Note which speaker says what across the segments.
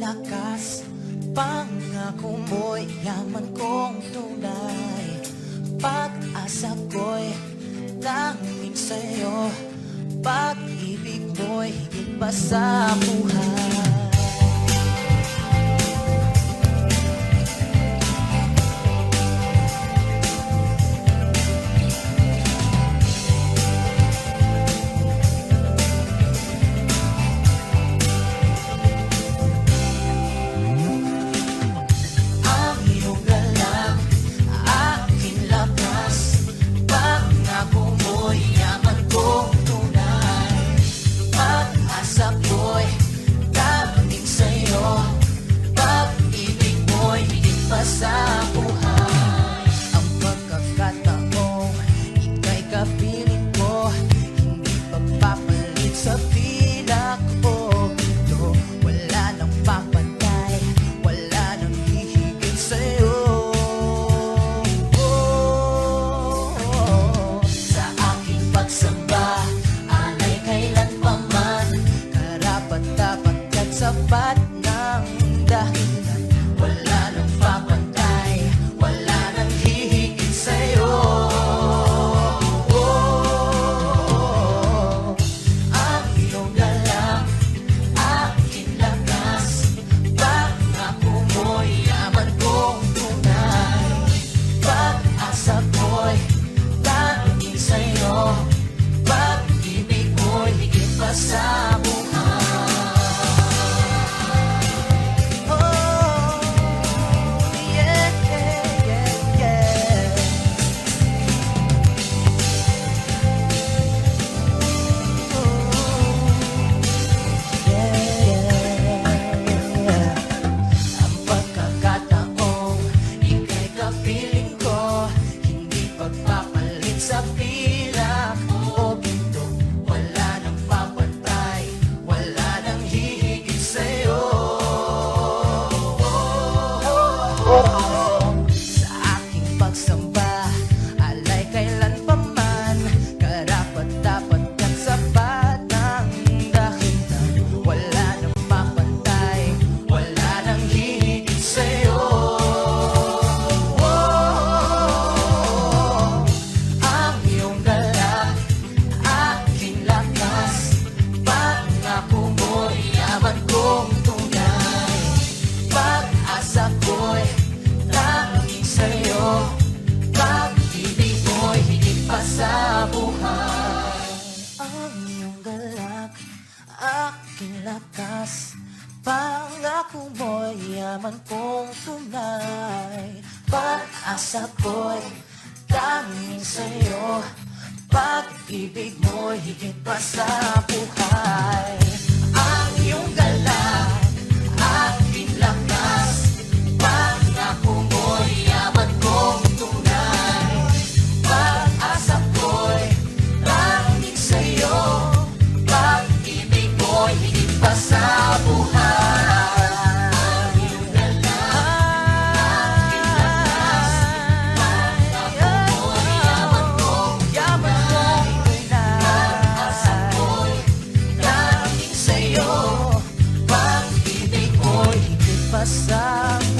Speaker 1: lakas, pangako mo'y yaman kong tunay. Pag-asa ko'y tanging sa'yo, pag-ibig mo'y higit pa sa buhay. Sa buhay, ang pagkakataong ika'y kapiling ko, hindi pagpapalit sa pilak o ginto. Wala nang papantay, wala nang hihigit sa'yo. Sa aking pagsamba, alay kailanpaman, karapat-dapat at sapat ng dahilan. Wala nang papantay, wala nang hihigit sa'yo. Ang iyong galang, aking lakas, pangako mo'y yaman kong tunay. Pag-asa ko'y tanging sa'yo, pag-ibig mo'y higit pa sa buhay. Sa pilak o ginto, wala nang papantay, wala nang hihigit sa'yo. Sa aking pagsamba, alay kailanpaman, karapat-dapat at sapat ng dahilan. Wala nang papantay, wala nang hihigit sa'yo. Sa buhay, ang iyong galak, aking lakas, pangako mo'y yaman kong tunay. Pag-asa ko'y tanging sa'yo, pag-ibig mo'y higit pa sa buhay. Ang iyong galak, aking lakas, pangako mo'y yaman kong tunay. Pag-asa ko'y tanging sa'yo, pag-ibig mo'y higit pa sa buhay. Ang iyong galang, aking lakas, pangako mo'y yaman kong tunay. Pag-asa ko'y tanging sa'yo, pag-ibig mo'y higit pa sa buhay.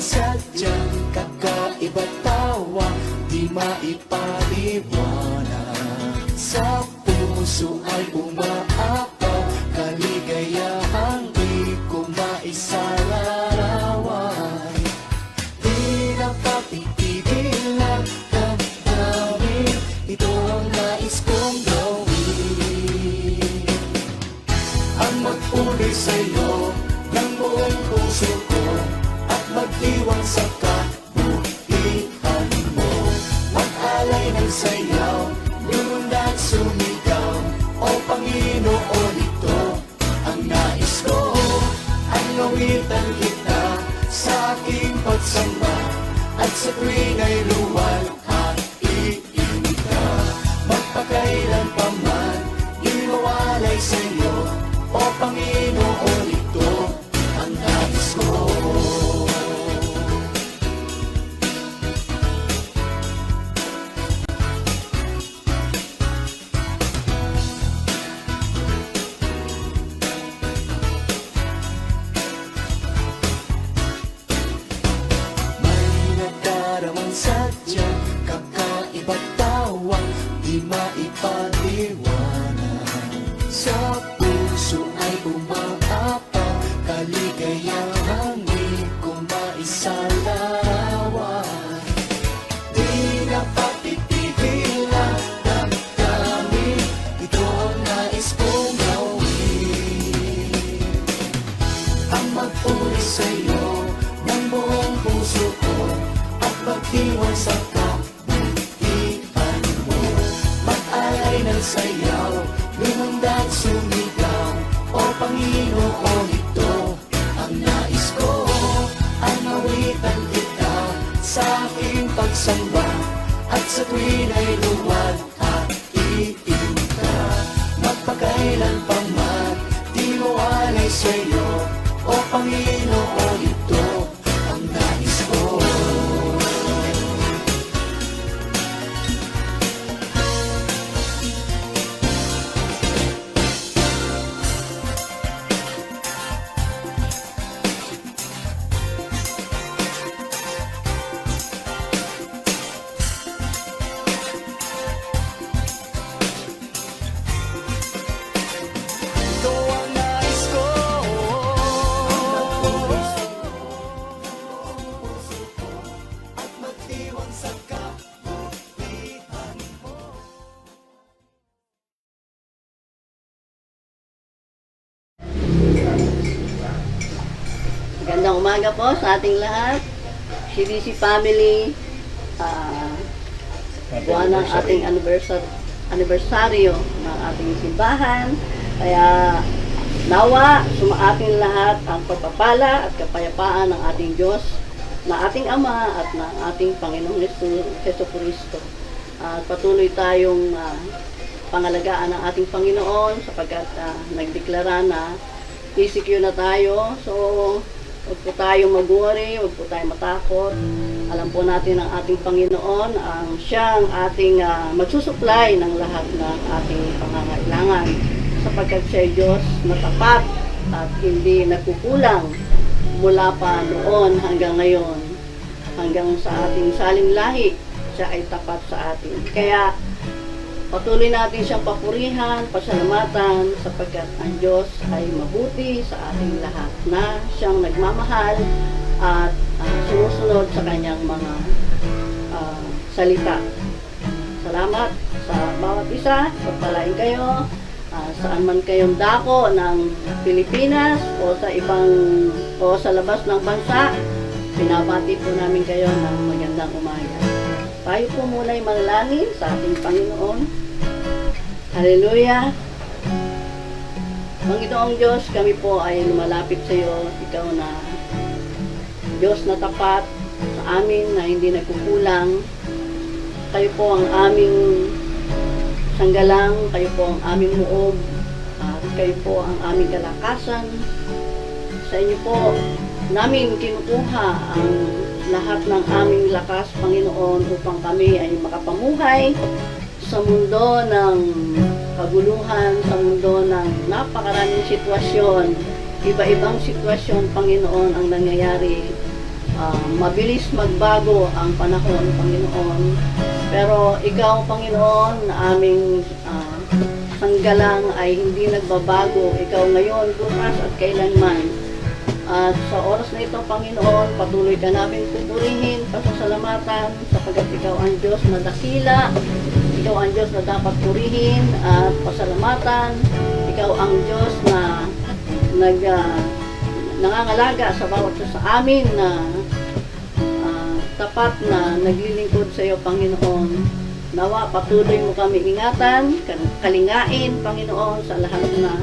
Speaker 2: Sadyang kakaiba tawa, di maipaliwanag. Sa puso ay umaapaw, kaligayahang di ko maisalarawan. Di napapipigilan ang damdamin, ito ang nais kong gawin. Ang mag-uli sa'yo ng buong puso ko, at mag-iwan sa kabuhian mo. Mag-alay ng sayaw, lumundag sumigaw, o Panginoon ito ang nais ko. Ang awitan kita sa aking pagsamba, at sa tuwing ay luwalhatiin ka. Magpakailan pa man, di mawalay sa'yo, o Panginoon ito ang nais ko. Daramang sadyang kakaiba't tawang di maipaliwanag. Sa puso ay umaapaw kaligayahang di ko maisalawan. Di na patitigil ang damdamin, ito ang nais kong gawin. Ang magpuri sa'yo ng buong puso ko, magdiwang sa kabutihan mo. Mag-alay ng sayaw, lumundag sumigaw, o Panginoon ito ang nais ko. Ang awitan kita sa aking pagsamba, at sa tuwin ay luwalhatiin ka. Magpakailan pa man, di mawalay sa'yo, o Panginoon ito ang nais ko.
Speaker 3: Magandang umaga po sa ating lahat. CDC family, buwan ng ating anibersaryo ng ating simbahan. Kaya nawa sumaating lahat ang pagpapala at kapayapaan ng ating Diyos, na ating Ama at ng ating Panginoong Jesucristo. At patuloy tayong pangalagaan ng ating Panginoon sapagkat nagdeklara na PCQ na tayo. So, huwag po tayong mag-worry, huwag po tayong matakot. Alam po natin ang ating Panginoon, ang siyang ating magsusupply ng lahat ng ating pangangailangan. Sapagkat siya ay Diyos na tapat at hindi nagkukulang mula pa noon hanggang ngayon. Hanggang sa ating saling lahi, siya ay tapat sa atin. Kaya, patuloy natin siyang papurihan, pasalamatan, sapagkat ang Diyos ay mabuti sa ating lahat, na siyang nagmamahal at sumusunod sa kanyang mga salita. Salamat sa bawat isa. Pagpalain kayo saan man kayong dako ng Pilipinas o sa labas ng bansa. Pinabati po namin kayo ng magandang umaga. Tayo po muna ay manalangin sa ating Panginoon. Hallelujah! Panginoong Diyos, kami po ay lumalapit sa iyo. Ikaw na Diyos na tapat sa amin, na hindi nagkukulang. Kayo po ang aming sanggalang, kayo po ang aming muog, at kayo po ang aming kalakasan. Sa inyo po namin kinukuha ang lahat ng aming lakas, Panginoon, upang kami ay makapamuhay sa mundo ng kaguluhan, sa mundo ng napakaraming sitwasyon. Iba-ibang sitwasyon, Panginoon, ang nangyayari. Mabilis magbago ang panahon, Panginoon. Pero ikaw, Panginoon, na aming sanggalang ay hindi nagbabago. Ikaw ngayon, bukas at kailanman. At sa oras na ito, Panginoon, patuloy ka namin pupurihin, pasasalamatan, sapagkat ikaw ang Diyos na dakila, ikaw ang Diyos na dapat purihin at pasalamatan, ikaw ang Diyos na nangangalaga sa bawat isa sa amin, na tapat na naglilingkod sa iyo, Panginoon. Nawa, patuloy mo kami ingatan, kalingain, Panginoon, sa lahat na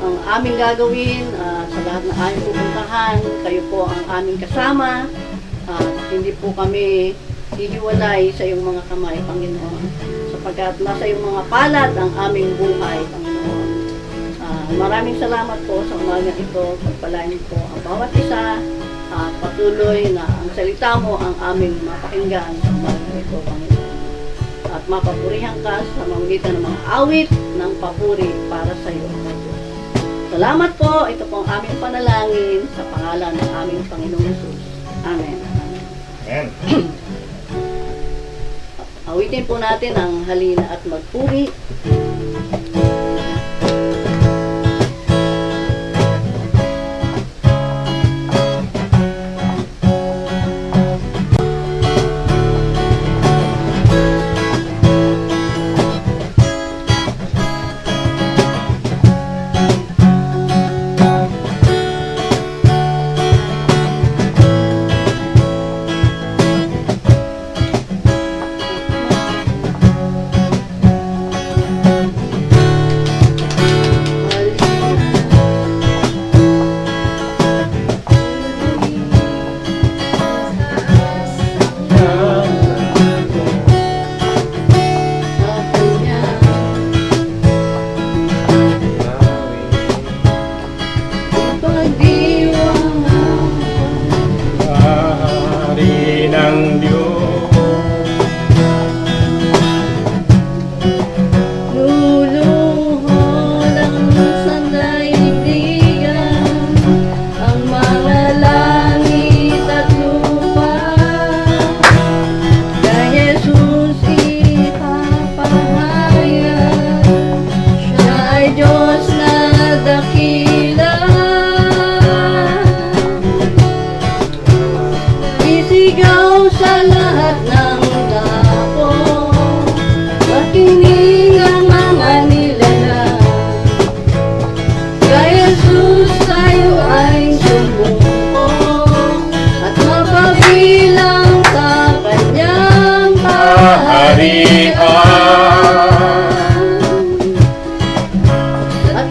Speaker 3: ang aming gagawin, sa lahat na aming pupuntahan. Kayo po ang aming kasama. Hindi po kami hihiwalay sa iyong mga kamay, Panginoon. Sapagkat nasa iyong mga palad ang aming buhay, Panginoon. Maraming salamat po sa umaga ito. Pagpalain po ang bawat isa. Patuloy na ang salita mo ang aming mapakinggan sa umaga ito, Panginoon. At mapapurihan ka sa mamagitan ng mga awit ng papuri para sa iyo, Diyos. Salamat po. Ito po ang aming panalangin sa pangalan ng aming Panginoong Jesus. Amen.
Speaker 4: Amen.
Speaker 3: Awitin po natin ang halina at magpuri.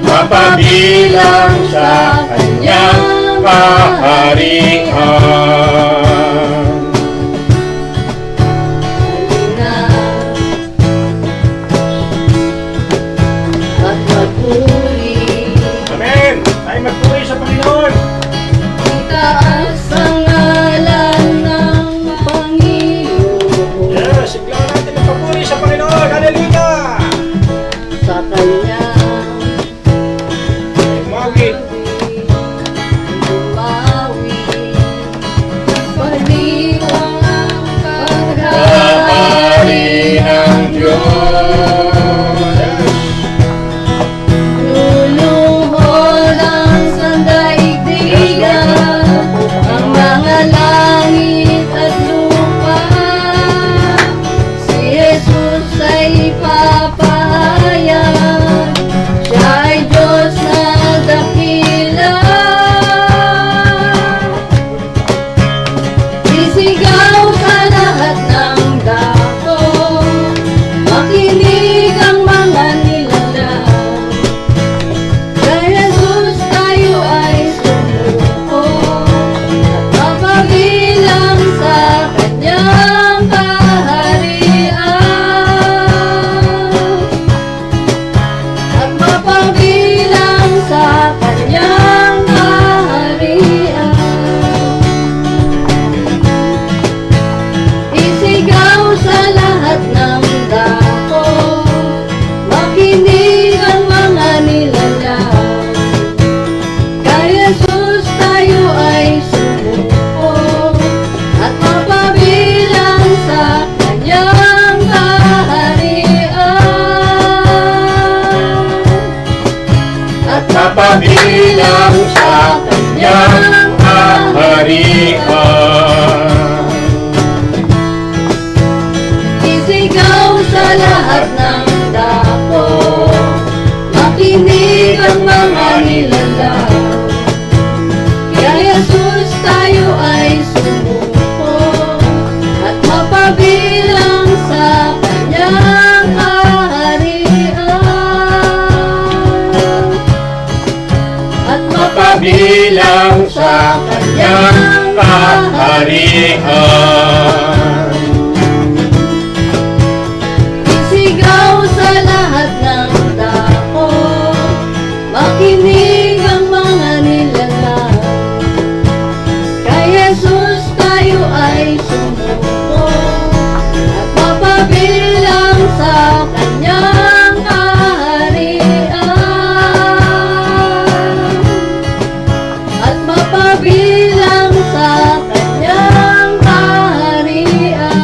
Speaker 4: Mapabilang sa kanyang kaharian.
Speaker 3: At magpuri.
Speaker 4: Amen! Tayo magpuri sa Panginoon!
Speaker 3: Itaas ang ngalan ng Panginoon.
Speaker 4: Yes! Sigla natin magpapuri sa Panginoon! Hallelujah!
Speaker 3: Sa Kanya
Speaker 4: Umawi!
Speaker 3: paliwang ang
Speaker 4: Kahari ng Diyos!
Speaker 3: luluhod ang sandaigdigan, ang mga langit at lupa. Si Jesus ay papahayag, siya ay Diyos na dakila. Isigaw sa lahat ng dako, makinig ang mga nilalang. Kay Jesus tayo ay sumuko, at mapabilang sa kanyang kaharian. At mapabilang sa kanyang kaharian. Isigaw sa lahat ng dako, makinig ang mga nilalang. Kay Jesus tayo ay sumuko, at mapabilang sa kanyang kaharian. At
Speaker 4: Mapabilang sa kanyang kaharian.
Speaker 3: isigaw sa lahat ng dako, makinig ang mga nilalang. Kay Jesus tayo ay sumuko, at mapabilang sa kanyang
Speaker 2: magpapabilang sa kanyang kaharian.
Speaker 3: Sigaw sa lahat ng tao, makinig ang mga nilalang. Kay Jesus tayo ay sumuko at mapabilang sa kanyang kaharian. At mapabilang sa kanyang kaharian.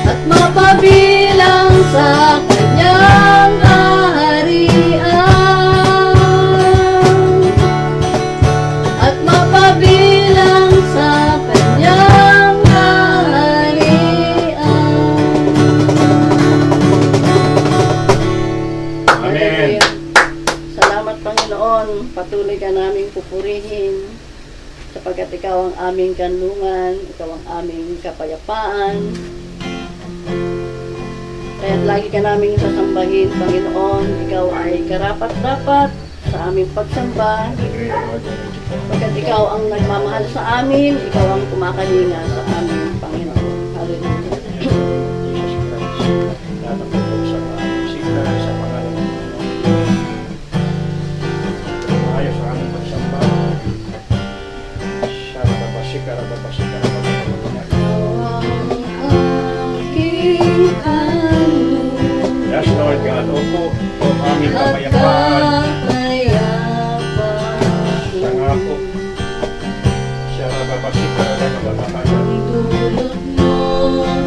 Speaker 3: At mapabilang sa kanyang kaharian. At mapabilang sa kanyang kaharian.
Speaker 2: Amen.
Speaker 3: Salamat Panginoon, patuloy ka naming pupurihin sapagkat ikaw ang aming kanlungan, ikaw ang aming kapayapaan. Kaya lagi ka naming sasambahin, Panginoon. Ikaw ay karapat-dapat sa aming pagsamba. Pagkat ikaw ang nagmamahal sa amin, ikaw ang kumakalinga sa amin, Panginoon. Hallelujah.
Speaker 4: Jesus Christ. Natapos sa aming sila sa pangalan ng Panginoon. Ayos sa aming pagsamba. Sarababasik, karababasik, karababasik.
Speaker 3: Ikaw ang aking kanlungan.
Speaker 4: Yes, Lord God. Opo, o aming
Speaker 3: At
Speaker 4: kapayapaan.
Speaker 3: kapayapaan.
Speaker 4: Sa nga po. Sarababasik, karababasik.
Speaker 3: Ang dulot mo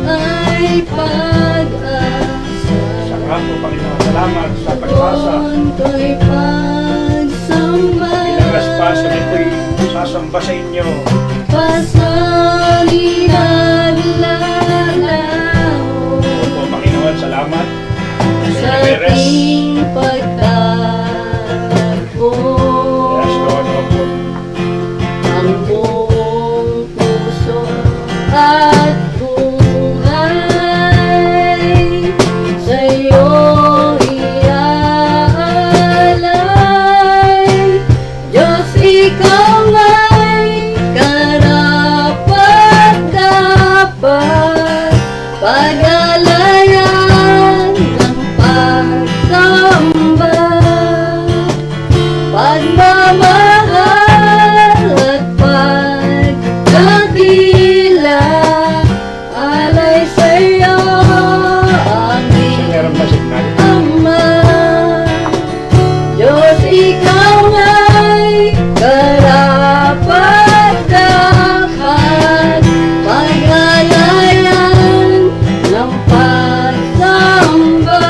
Speaker 3: ay pag-asa.
Speaker 4: Sa nga po, Panginoon. Salamat sa pag-asa.
Speaker 3: Doon ko'y pagsamba.
Speaker 4: Bilang raspas, kami po'y sasamba sa inyo.
Speaker 3: Pasanin at lalaw
Speaker 4: Opo, Panginoon. Salamat.
Speaker 3: sa ating pagtagpo.
Speaker 4: Yes, Lord. Opo.
Speaker 3: Ang buong puso at buhay sa'yo iaalay. Diyos, ikaw nga'y karapat-dapat, pag-alayan ng pagsamba, pagmamahal at pagkakila, alay sa'yo aming
Speaker 4: Meron ba signal?
Speaker 3: Ama. Diyos, ikaw nga'y karapat-dapat, pag-alayan ng pagsamba,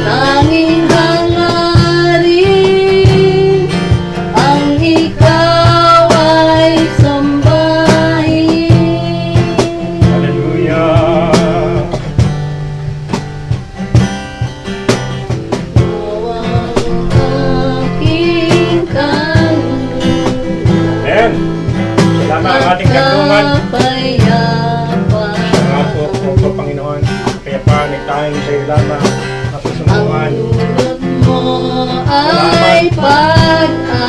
Speaker 3: tanging hangarin ang ikaw ay sambahin.
Speaker 4: Hallelujah.
Speaker 3: Ikaw ang aking kanlungan.
Speaker 4: Amen. Salamat ang ating kanlungan.
Speaker 3: Kapayapaan.
Speaker 4: Sa nga po, Opo, Panginoon. Kaya panig tayong sa iyo lamang.
Speaker 3: Ang
Speaker 4: Kapusunguan.
Speaker 3: dulot mo ay pag-asa.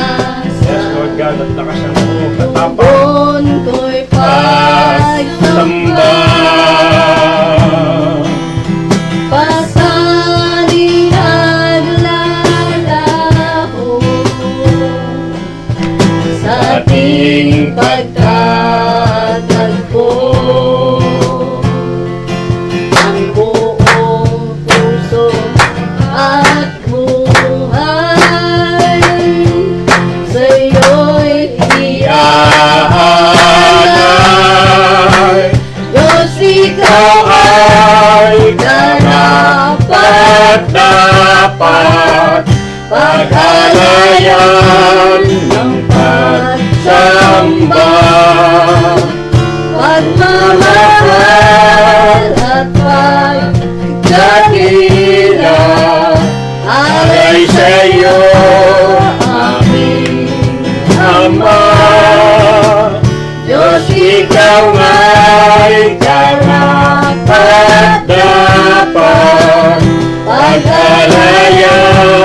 Speaker 4: Yes, Lord God. At lakas ng buong katapang.
Speaker 3: Doon ko'y pagsamba. Pasanin at lalaho sa ating pagtatagpo. Ang buong puso at buhay sa'yo'y iaalay. Diyos, ikaw ay karapat-dapat, pag-alayan ng pagsamba, pagmamahal at pagkakila, alay sa'yo aming Ama. Diyos, ikaw nga'y karapat-dapat, pag-alayan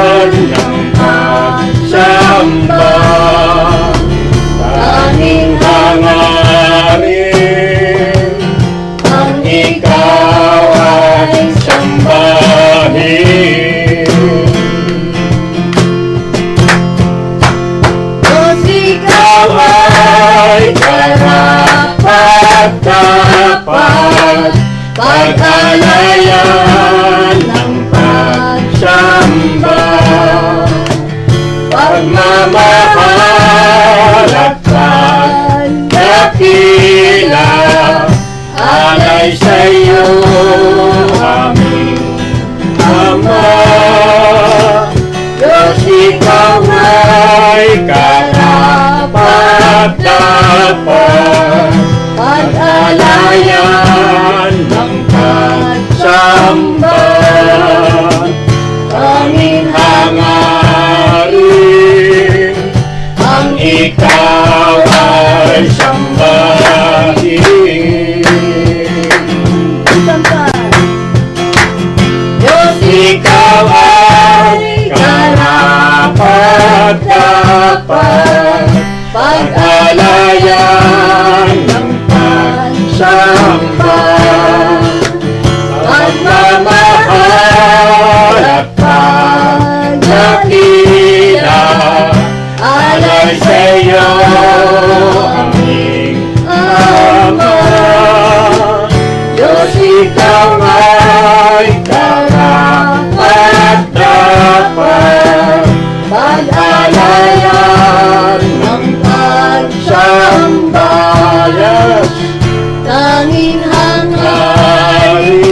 Speaker 4: dapat pag-alayan ng pagsamba, pagmamahal at pagdakila, alay sa'yo aming Ama. Diyos, ikaw ay karapat-dapat pag-alayan ng pagsamba, aming hangarin ang ikaw ay sambahin. Diyos, ikaw ay karapat-dapat pag-alayan ng pagsamba, pagmamahal at pagdakila, alay sa'yo aming Ama. Diyos, ikaw ay karapat-dapat pag-alayan ng pagsamba,
Speaker 3: Tanging
Speaker 4: hangarin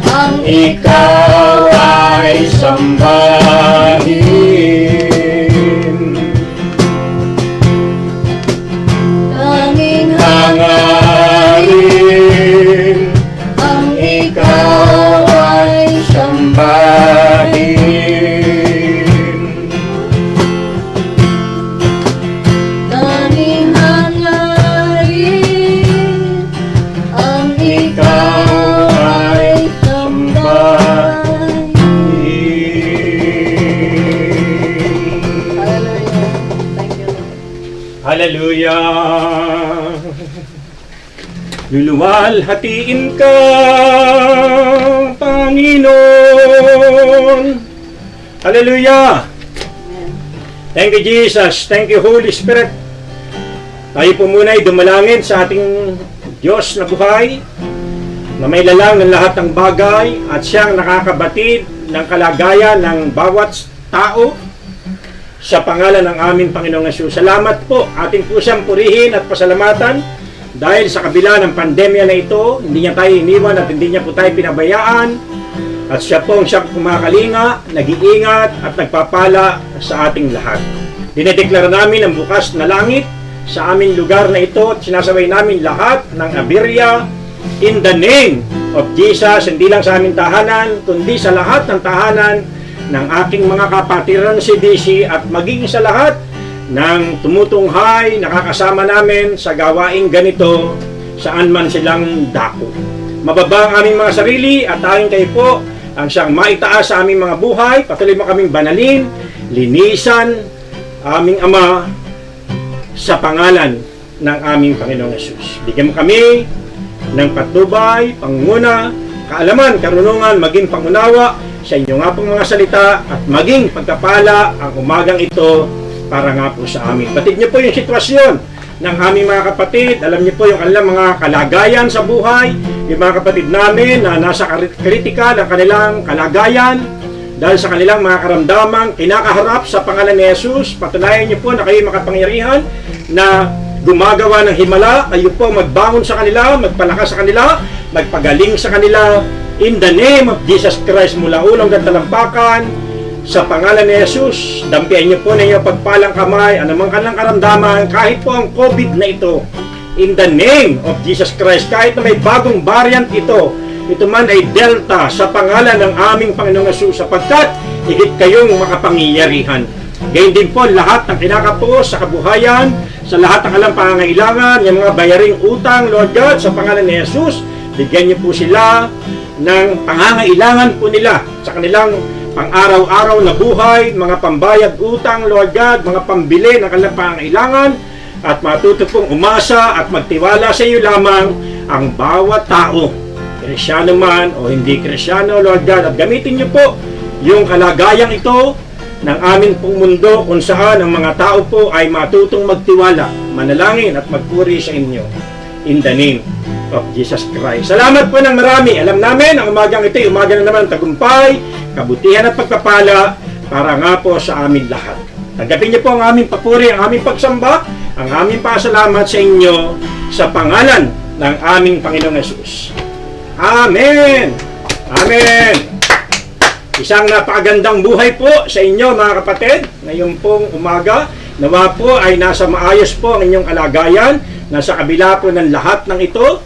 Speaker 3: ang
Speaker 4: ikaw ay sambahin.
Speaker 3: tanging
Speaker 4: Hangarin
Speaker 3: ang
Speaker 4: ikaw ay sambahin.
Speaker 3: tanging hangarin ang
Speaker 4: Ikaw ay
Speaker 3: sambahin.
Speaker 4: Hallelujah. Luluwalhatiin ka, Panginoon. Hallelujah. Thank you, Jesus. Thank you, Holy Spirit. Tayo po muna ay dumalangin sa ating Diyos na buhay, na may lalang ng lahat ng bagay at siyang nakakabatid ng kalagayan ng bawat tao, sa pangalan ng aming Panginoong Hesus. Salamat po, ating po siyang purihin at pasalamatan dahil sa kabila ng pandemya na ito, hindi niya tayo iniwan at hindi niya po tayo pinabayaan, at siya po ang siyang kumakalinga, nag-iingat at nagpapala sa ating lahat. Dinedeklara namin ang bukas na langit sa aming lugar na ito at sinasabay namin lahat ng aberya in the name of Jesus, hindi lang sa aming tahanan, kundi sa lahat ng tahanan ng aking mga kapatiran CDC at maging sa lahat ng tumutunghay, nakakasama namin sa gawaing ganito saan man silang dako. Mababa ang aming mga sarili at tanging kayo po ang siyang maitaas sa aming mga buhay. Patuloy mo kaming banalin, linisan, aming Ama, sa pangalan ng aming Panginoong Hesus. Bigyan mo kami ng patnubay, pangunguna, kaalaman, karunungan, maging pangunawa sa inyo nga pong mga salita at maging pagkapala ang umagang ito para nga po sa amin. Batid niyo po yung sitwasyon ng aming mga kapatid. Alam niyo po yung kanilang mga kalagayan sa buhay, yung mga kapatid namin na nasa kritikal ang kanilang kalagayan dahil sa kanilang mga karamdamang kinakaharap sa pangalan ni Jesus. Patunayan niyo po na kayo makapangyarihan na gumagawa ng himala. Kayo po magbangon sa kanila, magpalakas sa kanila, magpagaling sa kanila in the name of Jesus Christ, mula ulong at talampakan sa pangalan ni Jesus. Dampian niyo po na iyong pagpalang kamay, anumang kanilang karamdaman, kahit po ang COVID na ito, in the name of Jesus Christ. Kahit na may bagong variant ito man ay Delta, sa pangalan ng aming Panginoong Jesus, sapagkat higit kayong makapangyarihan. Gayun din po lahat ng kinakapos sa kabuhayan, sa lahat ng alang pangangailangan, yung mga bayaring utang, Lord God, sa pangalan ni Jesus, bigyan niyo po sila ng pangangailangan po nila sa kanilang pang-araw-araw na buhay, mga pambayad utang, Lord God, mga pambili ng kanilang pangangailangan, at matuto pong umasa at magtiwala sa iyo lamang ang bawat tao, Krisyano man o hindi Krisyano, Lord God, at gamitin niyo po yung kalagayang ito ng amin pong mundo kung saan ang mga tao po ay matutong magtiwala, manalangin at magpuri sa inyo. in the name of Jesus Christ. Salamat po ng marami. Alam namin, ang umagang ito, umaga na naman ng tagumpay, kabutihan at pagpapala para nga po sa amin lahat. Tanggapin niyo po ang aming papuri, ang aming pagsamba, ang aming pasalamat sa inyo sa pangalan ng aming Panginoong Yesus. Amen! Amen! Isang napakagandang buhay po sa inyo mga kapatid. Ngayon pong umaga, nawa po ay nasa maayos po ang inyong kalagayan, nasa kabila po ng lahat ng ito.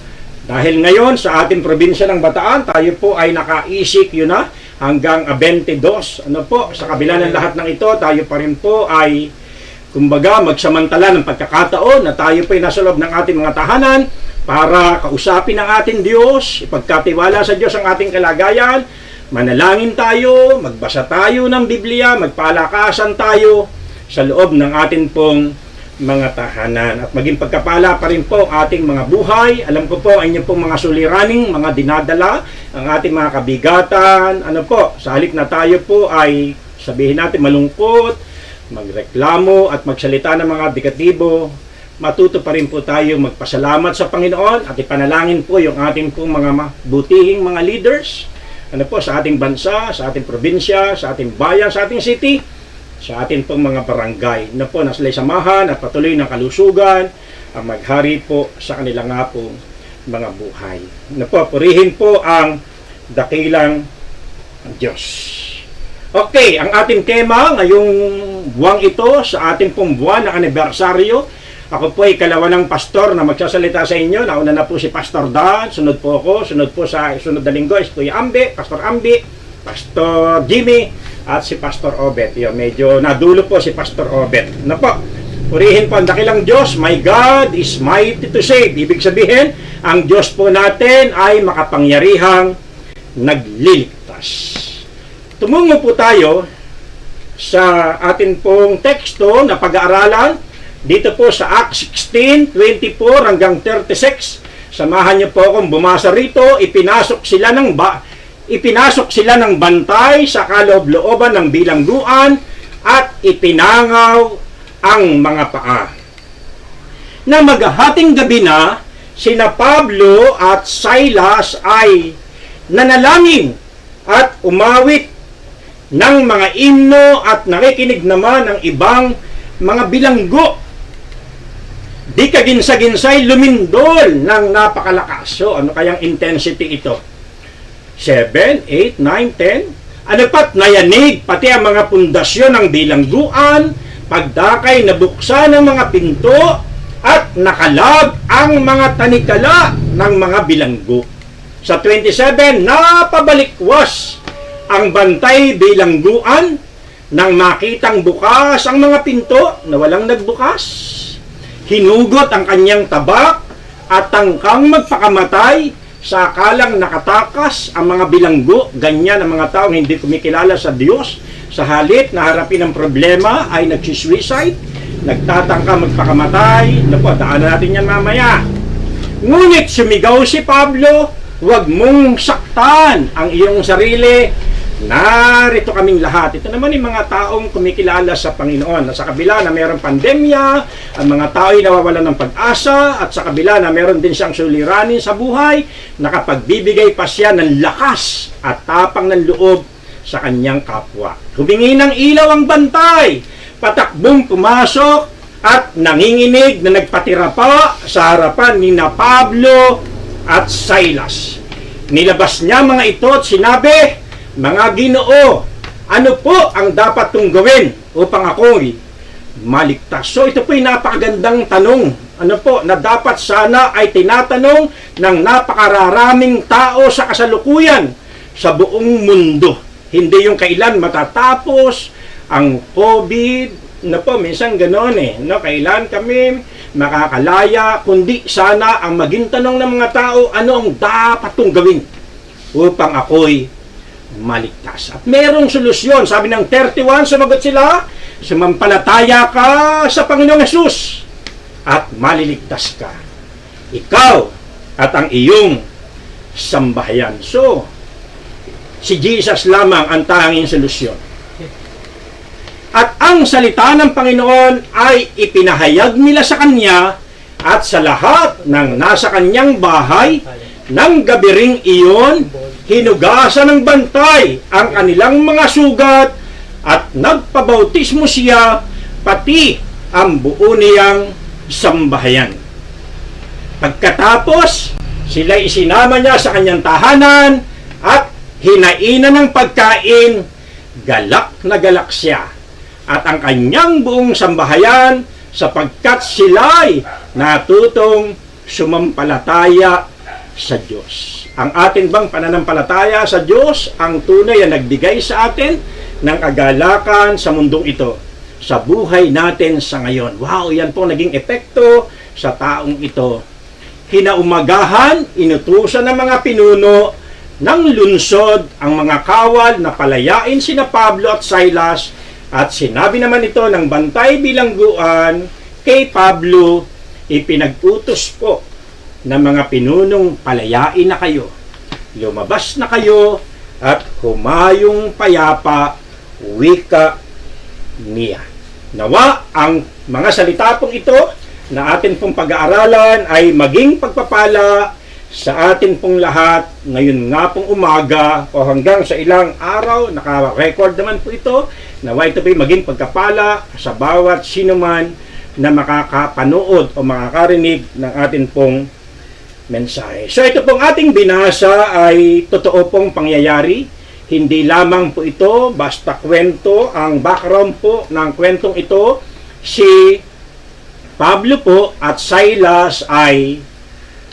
Speaker 4: Dahil ngayon sa ating probinsya ng Bataan, tayo po ay naka-isik yun na hanggang 22. Ano po, sa kabila ng lahat ng ito, tayo pa rin po ay kumbaga magsamantala ng pagkakataon na tayo po ay nasa loob ng ating mga tahanan para kausapin ang ating Diyos, ipagkatiwala sa Diyos ang ating kalagayan, manalangin tayo, magbasa tayo ng Biblia, magpalakasan tayo sa loob ng ating pong mga tahanan. At maging pagkapala pa rin po ang ating mga buhay. Alam ko po, ang inyong pong mga suliraning, mga dinadala, ang ating mga kabigatan. Ano po, sa halip na tayo po ay sabihin natin malungkot, magreklamo at magsalita ng mga negatibo, matuto pa rin po tayo magpasalamat sa Panginoon at ipanalangin po yung ating pong mga butihing mga leaders. Ano po, sa ating bansa, sa ating probinsya, sa ating bayan, sa ating city, sa atin pong mga barangay na po nasalay samahan at patuloy ng kalusugan ang maghari po sa kanilang nga pong mga buhay. Na po, purihin po ang dakilang Diyos. Okay, ang ating tema ngayong buwang ito sa ating pong buwan na anibersaryo. Ako po ay kalawalang pastor na magsasalita sa inyo. Nauna na po si Pastor Dan, sunod po ako, sunod po sa sunod na linggo is Kuya Ambi, Pastor Ambi, Pastor Jimmy, at si Pastor Obet. Yun, medyo nadulo po si Pastor Obet. Na po, purihin po ang dakilang Diyos. My God is mighty to save. Ibig sabihin, ang Diyos po natin ay makapangyarihang nagliligtas. Tumungo po tayo sa atin pong teksto na pag-aaralan dito po sa Acts 16:24 hanggang 36. Samahan niyo po akong bumasa rito. Ipinasok sila ng bantay sa kaloob-looban ng bilangguan at ipinangaw ang mga paa. Na maghahating gabi na, sina Pablo at Silas ay nanalangin at umawit ng mga himno at nakikinig naman ng ibang mga bilanggo. Di kaginsa-ginsay lumindol ng napakalakas. So, ano kayang intensity ito? 7, 8, 9, 10. Ano pat nayanig pati ang mga pundasyon ng bilangguan, pagdakay nabuksan ng mga pinto at nakalag ang mga tanikala ng mga bilanggo. Sa 27, napabalikwas ang bantay bilangguan nang makitang bukas ang mga pinto na walang nagbukas. Hinugot ang kanyang tabak at tangkang magpakamatay sa akalang nakatakas ang mga bilanggo. Ganyan ang mga taong hindi kumikilala sa Diyos. Sa halip na harapin ang problema ay nagsisuicide, nagtatangka magpakamatay. Naku, daanan natin yan mamaya. Ngunit sumigaw si Pablo, huwag mong saktan ang iyong sarili. Narito kaming lahat. Ito naman yung mga taong kumikilala sa Panginoon. Sa kabila na mayroong pandemya, ang mga tao ay nawawalan ng pag-asa, at sa kabila na mayroon din siyang suliranin sa buhay, nakapagbibigay pa siya ng lakas at tapang ng loob sa kanyang kapwa. Humingi ng ilaw ang bantay, patakbong pumasok at nanginginig na nagpatira pa sa harapan ni na Pablo at Silas. Nilabas niya mga ito at sinabi, mga Ginoo, ano po ang dapat kong gawin upang ako'y maligtas? So ito po ay napakagandang tanong. Ano po, na dapat sana ay tinatanong ng napakararaming tao sa kasalukuyan sa buong mundo. Hindi yung kailan matatapos ang COVID. Na po, minsan gano'n no? Kailan kami makakalaya, kundi sana ang maging tanong ng mga tao, ano ang dapat kong gawin upang ako'y maligtas. At merong solusyon. Sabi ng 31, sumagot sila, sumampalataya ka sa Panginoong Yesus at maliligtas ka, ikaw at ang iyong sambahayan. So, si Jesus lamang ang tanging solusyon. At ang salita ng Panginoon ay ipinahayag nila sa Kanya at sa lahat ng nasa kanyang bahay, ng gabi ring iyon, hinugasan ng bantay ang kanilang mga sugat at nagpabautismo siya pati ang buo niyang sambahayan. Pagkatapos, sila isinama niya sa kanyang tahanan at hinainan ng pagkain, galak na galak siya at ang kanyang buong sambahayan sapagkat sila'y natutong sumampalataya sa Diyos. Ang atin bang pananampalataya sa Diyos ang tunay na nagbigay sa atin ng kagalakan sa mundong ito, sa buhay natin sa ngayon. Wow, yan po naging epekto sa taong ito. Hinaumagahan, inutusan ng mga pinuno ng lungsod ang mga kawal na palayain sina Pablo at Silas at sinabi naman ito ng bantay bilangguan kay Pablo, ipinag-utos po ng mga pinunong palayain na kayo, lumabas na kayo at humayong payapa, wika niya. Nawa ang mga salita pong ito na atin pong pag-aaralan ay maging pagpapala sa atin pong lahat ngayon nga pong umaga o hanggang sa ilang araw. Naka-record naman po ito. Nawa ito po maging pagpapala sa bawat sinuman na makakapanood o makakarinig ng atin pong mensahe. So ito pong ating binasa ay totoo pong pangyayari. Hindi lamang po ito basta kwento. Ang background po ng kwentong ito, si Pablo po at Silas ay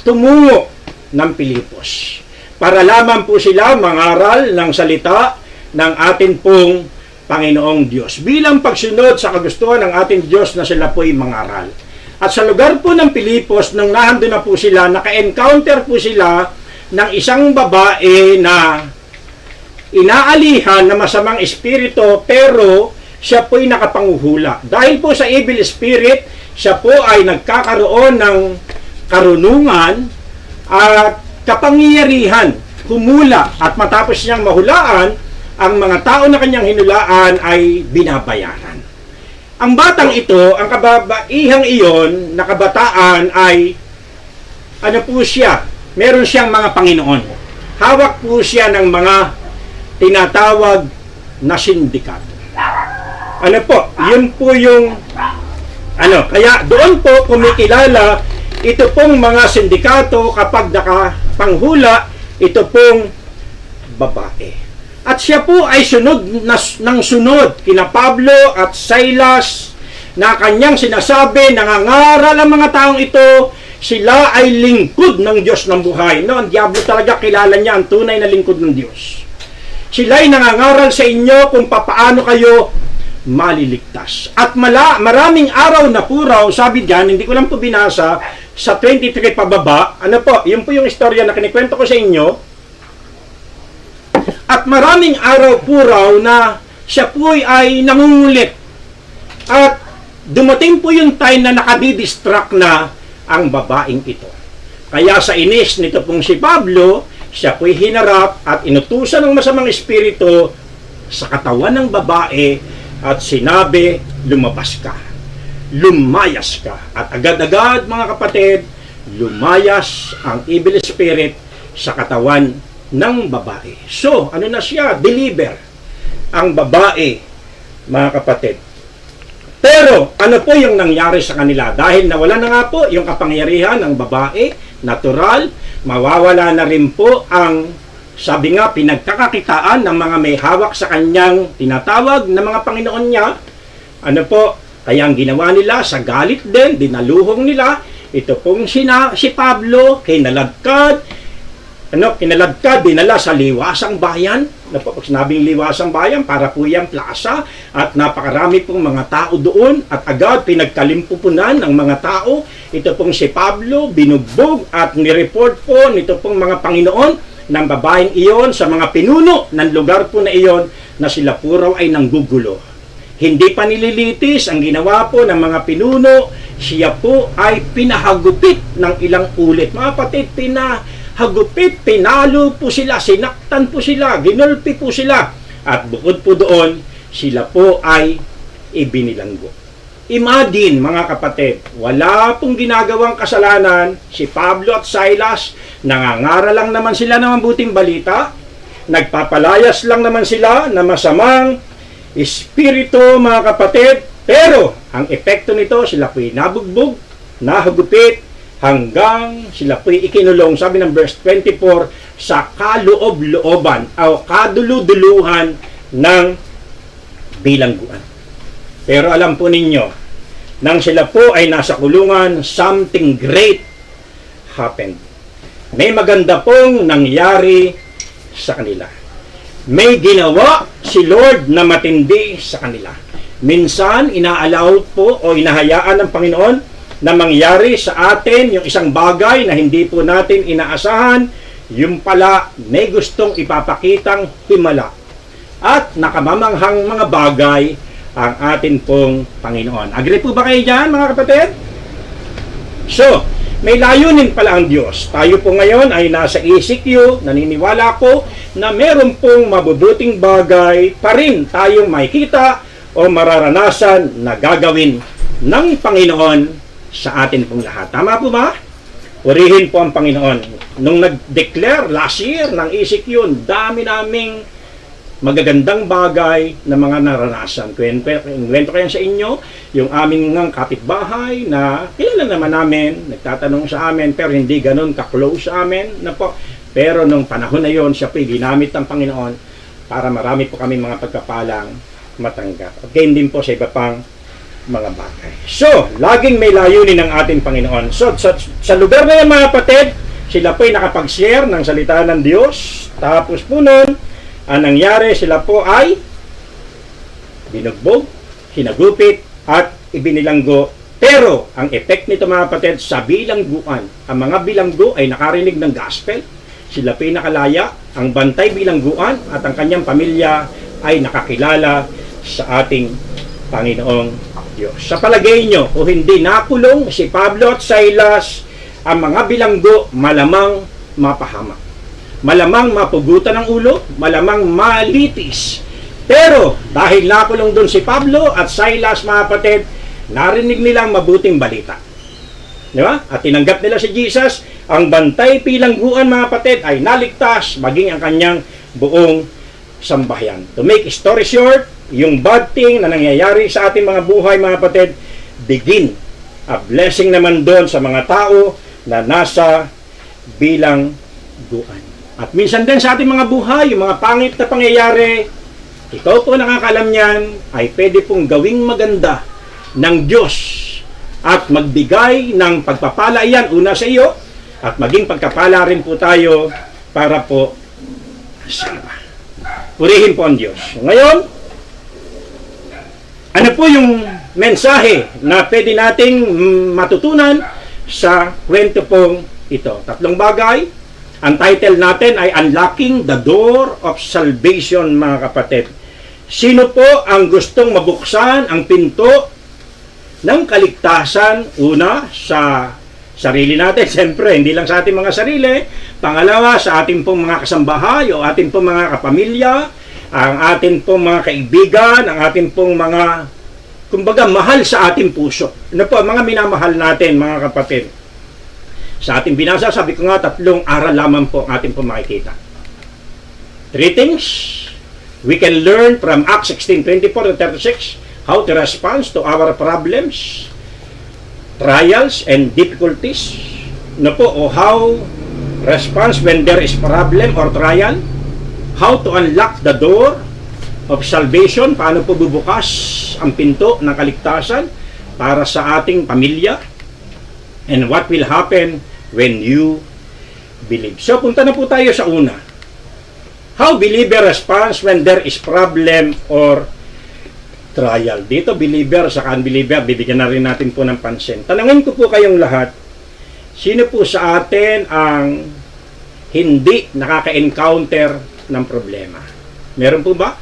Speaker 4: tumungo ng Pilipos para lamang po sila mangaral ng salita ng atin pong Panginoong Diyos bilang pagsunod sa kagustuhan ng ating Diyos na sila po'y mangaral. At sa lugar po ng Pilipos, nung nahando na po sila, naka-encounter po sila ng isang babae na inaalihan na masamang espiritu, pero siya po'y nakapanguhula. Dahil po sa evil spirit, siya po ay nagkakaroon ng karunungan at kapangyarihan, humula, at matapos niyang mahulaan, ang mga tao na kanyang hinulaan ay binabayaran. Ang batang ito, ang kababaihang iyon, na kabataan ay, ano po siya, meron siyang mga Panginoon. Hawak po siya ng mga tinatawag na sindikato. Ano po, yun po yung, kaya doon po kumikilala ito pong mga sindikato kapag nakapanghula, ito pong babae. At siya po ay sunod ng sunod kina Pablo at Silas na kanyang sinasabi, nangangaral ang mga taong ito, sila ay lingkod ng Diyos ng buhay. No, ang diablo talaga kilala niya ang tunay na lingkod ng Diyos. Sila ay nangangaral sa inyo kung papaano kayo maliligtas. At maraming araw na puraw, sabi diyan, hindi ko lang po binasa, sa 23 pababa, yun po yung istorya na kinikwento ko sa inyo. At maraming araw puraw na siya po ay nangungulit. At dumating po yung time na nakadidistract na ang babaeng ito. Kaya sa inis nito pong si Pablo, siya po'y hinarap at inutusan ng masamang espiritu sa katawan ng babae at sinabi, lumabas ka. Lumayas ka. At agad-agad mga kapatid, lumayas ang evil spirit sa katawan ng babae. So, ano na siya? Deliver ang babae, mga kapatid. Pero, ano po yung nangyari sa kanila? Dahil nawala na nga po yung kapangyarihan ng babae, natural, mawawala na rin po ang, sabi nga, pinagkakakitaan ng mga may hawak sa kanyang tinatawag na mga Panginoon niya. Ano po? Kaya ang ginawa nila, sa galit din, dinaluhong nila, ito pong si Pablo, kinaladkad, dinala sa liwasang bayan. Pag sinabing liwasang bayan, para po yung plaza, at napakarami pong mga tao doon, at agad pinagkalimpupunan ng mga tao. Ito pong si Pablo, binugbog, at nireport po nito pong mga Panginoon ng babaeng iyon sa mga pinuno ng lugar po na iyon na sila po raw ay nanggugulo. Hindi pa nililitis ang ginawa po ng mga pinuno, siya po ay pinahagupit ng ilang ulit. Mga kapatid, pinahagupit, pinalo po sila, sinaktan po sila, ginulpi po sila. At bukod po doon, sila po ay ibinilanggo. Imagine, mga kapatid, wala pong ginagawang kasalanan si Pablo at Silas, nangangaral lang naman sila ng mabuting balita, nagpapalayas lang naman sila na masamang espiritu, mga kapatid, pero ang epekto nito, sila po'y nabugbog, nahagupit, hanggang sila po'y ikinulong, sabi ng verse 24, sa kaloob-looban o kaduluduluhan ng bilangguan. Pero alam po ninyo, nang sila po ay nasa kulungan, something great happened. May maganda pong nangyari sa kanila. May ginawa si Lord na matindi sa kanila. Minsan, ina-allow po o inahayaan ng Panginoon na mangyari sa atin yung isang bagay na hindi po natin inaasahan, yung pala may gustong ipapakitang himala at nakamamanghang mga bagay ang atin pong Panginoon. Agree po ba kayo dyan, mga kapatid? So, may layunin pala ang Diyos. Tayo po ngayon ay nasa ECQ, naniniwala ko na meron pong mabubuting bagay pa rin tayong makikita o mararanasan na gagawin ng Panginoon sa atin pong lahat. Tama po ba? Purihin po ang Panginoon. Nung nag-declare last year ng ECQ, dami naming magagandang bagay na mga naranasan. Kwento ko yan sa inyo, yung aming ng kapitbahay na kilala naman namin, nagtatanong sa amin, pero hindi ganun ka-close sa amin. Na po. Pero nung panahon na yon, siya po ginamit ng Panginoon para marami po kami mga pagkapalang matanggap. At gayon din po sa iba pang mga bagay. So, laging may layunin ng ating Panginoon. So, sa lugar na yan, mga kapatid, sila po'y nakapag-share ng salita ng Diyos. Tapos po nun, ang nangyari, sila po ay binugbog, hinagupit, at ibinilanggo. Pero, ang effect nito, mga kapatid, sa bilangguan, ang mga bilanggo ay nakarinig ng gospel. Sila po'y nakalaya, ang bantay bilangguan, at ang kanyang pamilya ay nakakilala sa ating Panginoong Diyos. Sa palagay nyo, kung hindi nakulong si Pablo at Silas, ang mga bilanggo malamang mapahamak. Malamang mapugutan ng ulo, malamang malitis. Pero dahil nakulong doon si Pablo at Silas, mga kapatid, narinig nilang mabuting balita. Di ba? At tinanggap nila si Jesus, ang bantay bilangguan, mga kapatid, ay naligtas, maging ang kanyang buong sambahayan. To make story short, yung bad thing na nangyayari sa ating mga buhay, mga kapatid, begin a blessing naman doon sa mga tao na nasa bilangguan. At minsan din sa ating mga buhay, yung mga pangit na pangyayari, ikaw po nakakalam niyan, ay pwede pong gawing maganda ng Diyos at magbigay ng pagpapala yan una sa iyo at maging pagkapala rin po tayo para po sa iba. Purihin po ang Diyos. Ngayon, ano po yung mensahe na pwede nating matutunan sa kwento pong ito? 3 bagay. Ang title natin ay Unlocking the Door of Salvation, mga kapatid. Sino po ang gustong mabuksan ang pinto ng kaligtasan? Una, sa sarili natin. Siyempre, hindi lang sa ating mga sarili. Pangalawa, sa ating pong mga kasambahay o ating pong mga kapamilya, ang ating pong mga kaibigan, ang ating pong mga, kumbaga, mahal sa ating puso. Ano po, mga minamahal natin, mga kapatid. Sa ating binasa, sabi ko nga, 3 aral lamang po ang ating pong makikita. 3 things we can learn from Acts 16:24-36, how to respond to our problems, trials, and difficulties. No po, o how response when there is problem or trial, how to unlock the door of salvation, paano po bubukas ang pinto ng kaligtasan para sa ating pamilya, and what will happen when you believe. So, punta na po tayo sa una. How believer responds when there is problem or trial. Dito, believer sa unbeliever, bibigyan na rin natin po ng pansin. Tanungin ko po kayong lahat, sino po sa atin ang hindi nakaka-encounter ng problema? Meron po ba?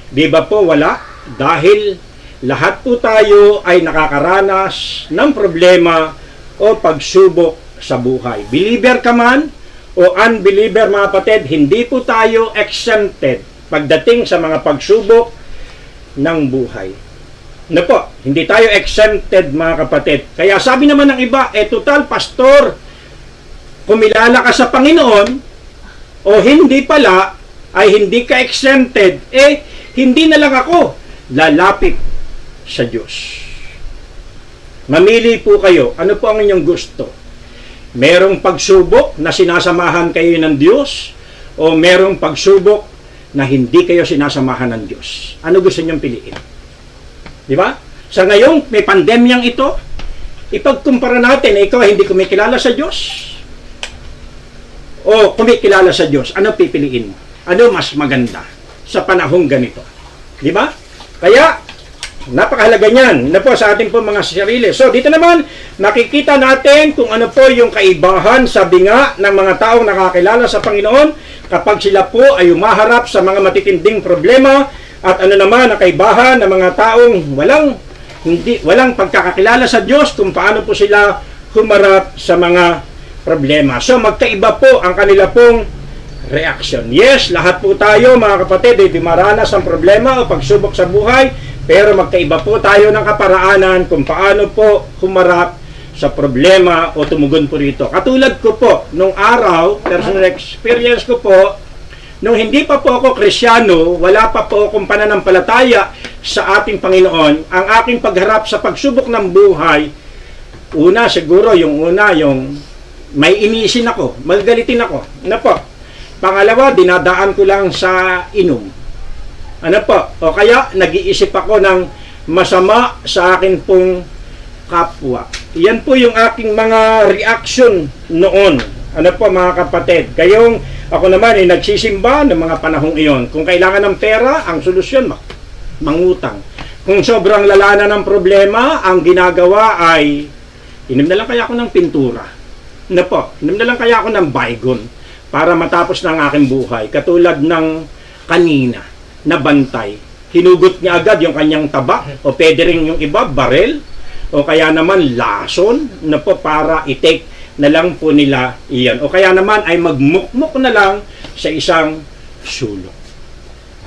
Speaker 4: Di ba po wala? Dahil lahat po tayo ay nakakaranas ng problema o pagsubok sa buhay. Believer ka man o unbeliever, mga kapatid, hindi po tayo exempted pagdating sa mga pagsubok ng buhay. Na po, hindi tayo exempted mga kapatid. Kaya sabi naman ng iba, total pastor, kumilala ka sa Panginoon o hindi pala, ay hindi ka exempted, hindi na lang ako lalapit sa Diyos. Mamili po kayo, ano po ang inyong gusto? Merong pagsubok na sinasamahan kayo ng Diyos o merong pagsubok na hindi kayo sinasamahan ng Diyos? Ano gusto niyong piliin? Di ba? Sa ngayong may pandemyang ito, ipagkumpara natin na ikaw hindi kumikilala sa Diyos o kumikilala sa Diyos. Ano pipiliin mo? Ano mas maganda sa panahong ganito? Di ba? Kaya, napakahalaga niyan na po sa ating po mga sarili. So, dito naman, nakikita natin kung ano po yung kaibahan, sabi nga, ng mga taong nakakilala sa Panginoon kapag sila po ay umaharap sa mga matitinding problema. At ano naman ang kaibahan ng mga taong walang pagkakakilala sa Diyos kung paano po sila humarap sa mga problema. So magkaiba po ang kanila pong reaction. Yes, lahat po tayo mga kapatid ay dumaranas ang problema o pagsubok sa buhay, pero magkaiba po tayo ng kaparaanan kung paano po humarap sa problema o tumugon po rito. Katulad ko po, nung araw, personal experience ko po, nung hindi pa po ako Kristyano, wala pa po akong pananampalataya sa ating Panginoon, ang aking pagharap sa pagsubok ng buhay, siguro yung may inisin ako, magalitin ako. Ano po? Pangalawa, dinadaan ko lang sa inom. Ano po? O kaya, nag-iisip ako ng masama sa akin pong kapwa. Yan po yung aking mga reaction noon. Ano po mga kapatid? Ako naman ay nagsisimba ng mga panahong iyon. Kung kailangan ng pera, ang solusyon, mangutang. Kung sobrang lala na ng problema, ang ginagawa ay, inom na lang kaya ako ng pintura. Ano po? Inom na lang kaya ako ng Baygon para matapos na ang aking buhay. Katulad ng kanina, na bantay. Hinugot niya agad yung kanyang taba, o pwede rin yung iba, barel, o kaya naman lason, na po para i-take na lang po nila iyan. O kaya naman ay magmukmuk na lang sa isang sulok.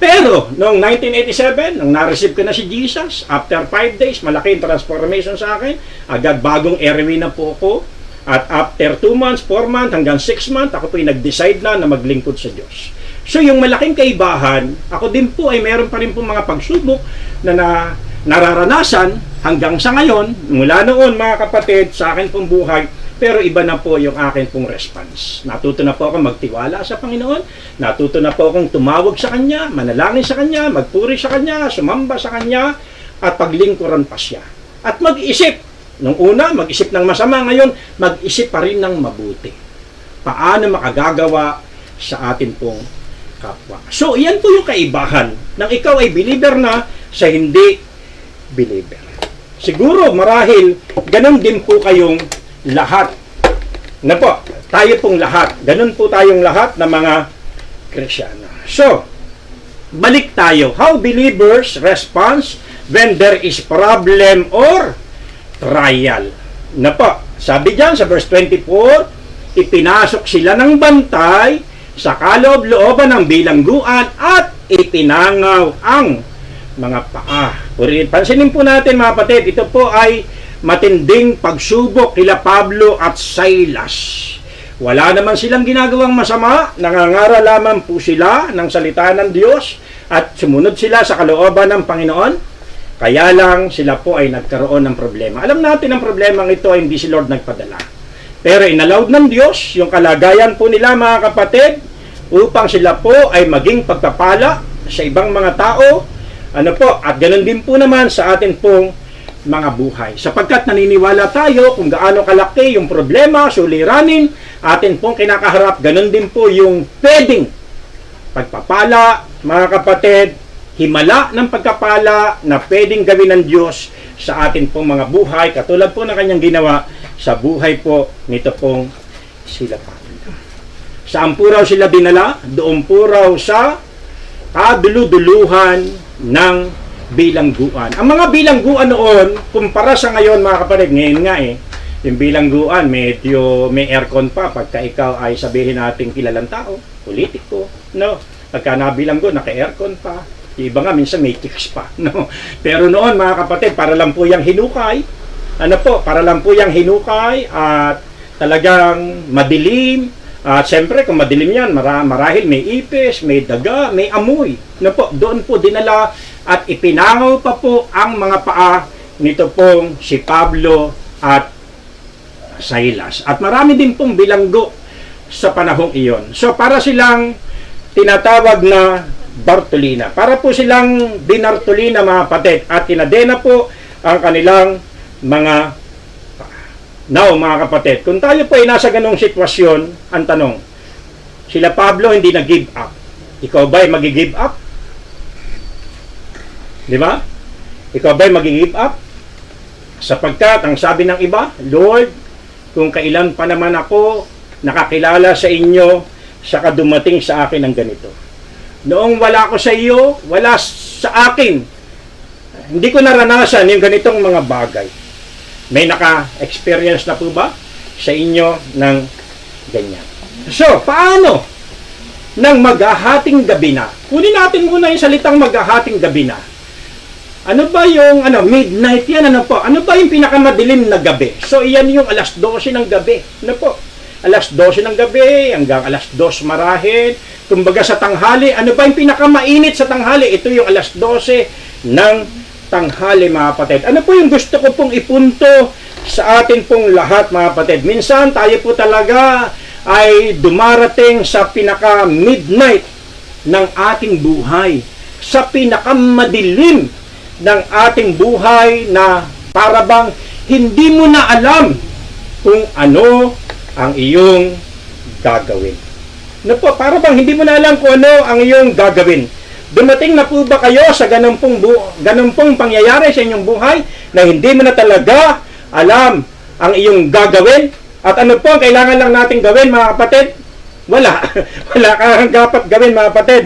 Speaker 4: Pero, noong 1987, nung na-receive ko na si Jesus, after 5 days, malaki yung transformation sa akin, agad bagong airway na po ako, at after 2 months, 4 months, hanggang 6 months, ako po ay nag-decide na maglingkod sa Diyos. So, yung malaking kaibahan, ako din po ay meron pa rin po mga pagsubok na nararanasan hanggang sa ngayon, mula noon mga kapatid, sa akin pong buhay, pero iba na po yung akin pong response. Natuto na po akong magtiwala sa Panginoon, natuto na po akong tumawag sa Kanya, manalangin sa Kanya, magpuri sa Kanya, sumamba sa Kanya, at paglingkuran pa siya. At mag-isip, nung una, mag-isip ng masama, ngayon, mag-isip pa rin ng mabuti. Paano makagagawa sa atin pong kapwa. So, yan po yung kaibahan ng ikaw ay believer na sa hindi believer. Siguro, marahil, ganun din po kayong lahat. Na po, tayo pong lahat. Ganun po tayong lahat na mga Kristiyano. So, balik tayo. How believers respond when there is problem or trial. Na po, sabi diyan sa verse 24, ipinasok sila ng bantay sa kaloob-looban ng bilangguan at ipinangaw ang mga paa. Pansinin po natin mga kapatid, ito po ay matinding pagsubok kila Pablo at Silas. Wala naman silang ginagawang masama, nangangaral lamang po sila ng salita ng Diyos at sumunod sila sa kalooban ng Panginoon. Kaya lang sila po ay nagkaroon ng problema. Alam natin ang problema ito ay hindi si Lord nagpadala. Pero inallowed ng Diyos yung kalagayan po nila mga kapatid upang sila po ay maging pagpapala sa ibang mga tao. Ano po? At ganoon din po naman sa atin pong mga buhay. Sapagkat naniniwala tayo kung gaano kalaki yung problema, suliranin, atin pong kinakaharap, ganoon din po yung pwedeng pagpapala, mga kapatid, himala ng pagkapala na pwedeng gawin ng Diyos sa atin pong mga buhay, katulad po ng kanyang ginawa sa buhay po nito pong sila Pablo. Saan po raw sila dinala? Doon po raw sa kaduluduluhan ng bilangguan. Ang mga bilangguan noon, kumpara sa ngayon mga kapatid, ngayon nga yung bilangguan, medyo may aircon pa pagka ikaw ay sabihin natin kilalang tao, politiko, no? Pagka nabilanggo, naka-aircon pa. Yung iba nga, minsan may chicks pa. No? Pero noon, mga kapatid, para lang po yung hinukay. Para lang po yung hinukay at talagang madilim. At siyempre, kung madilim yan, marahil may ipis, may daga, may amoy. Doon po dinala at ipinangaw pa po ang mga paa nito pong si Pablo at Silas. At marami din pong bilanggo sa panahong iyon. So, para silang tinatawag na Bartolina. Para po silang binartolina, mga kapatid. At tinadena po ang kanilang mga now, mga kapatid, kung tayo po ay nasa ganong sitwasyon, ang tanong, sila Pablo hindi nag-give up. Ikaw ba ay mag-give up? Di ba? Ikaw ba ay mag-give up? Sapagkat, ang sabi ng iba, Lord, kung kailan pa naman ako nakakilala sa inyo, saka dumating sa akin ang ganito. Noong wala ko sa iyo, wala sa akin. Hindi ko naranasan yung ganitong mga bagay. May naka-experience na po ba sa inyo ng ganyan? So, paano nang maghahating gabi na? Kunin natin muna yung salitang maghahating gabi na. Ano ba yung midnight yan? Ano ba yung pinakamadilim na gabi? So, iyan yung alas 12 ng gabi. Alas 12 ng gabi hanggang alas 2 marahil. Kumbaga sa tanghali, ano ba yung pinakamainit sa tanghali? Ito yung alas 12 ng tanghali, mga kapatid. Ano po yung gusto ko pong ipunto sa atin pong lahat, mga kapatid? Minsan tayo po talaga ay dumarating sa pinaka-midnight ng ating buhay. Sa pinakamadilim ng ating buhay na parabang hindi mo na alam kung ano ang iyong gagawin. Parabang hindi mo na alam kung ano ang iyong gagawin. Dumating na po ba kayo sa ganun pong pangyayari sa inyong buhay na hindi mo na talaga alam ang iyong gagawin? At ano po ang kailangan lang natin gawin, mga kapatid? Wala. Wala kang dapat gawin, mga kapatid.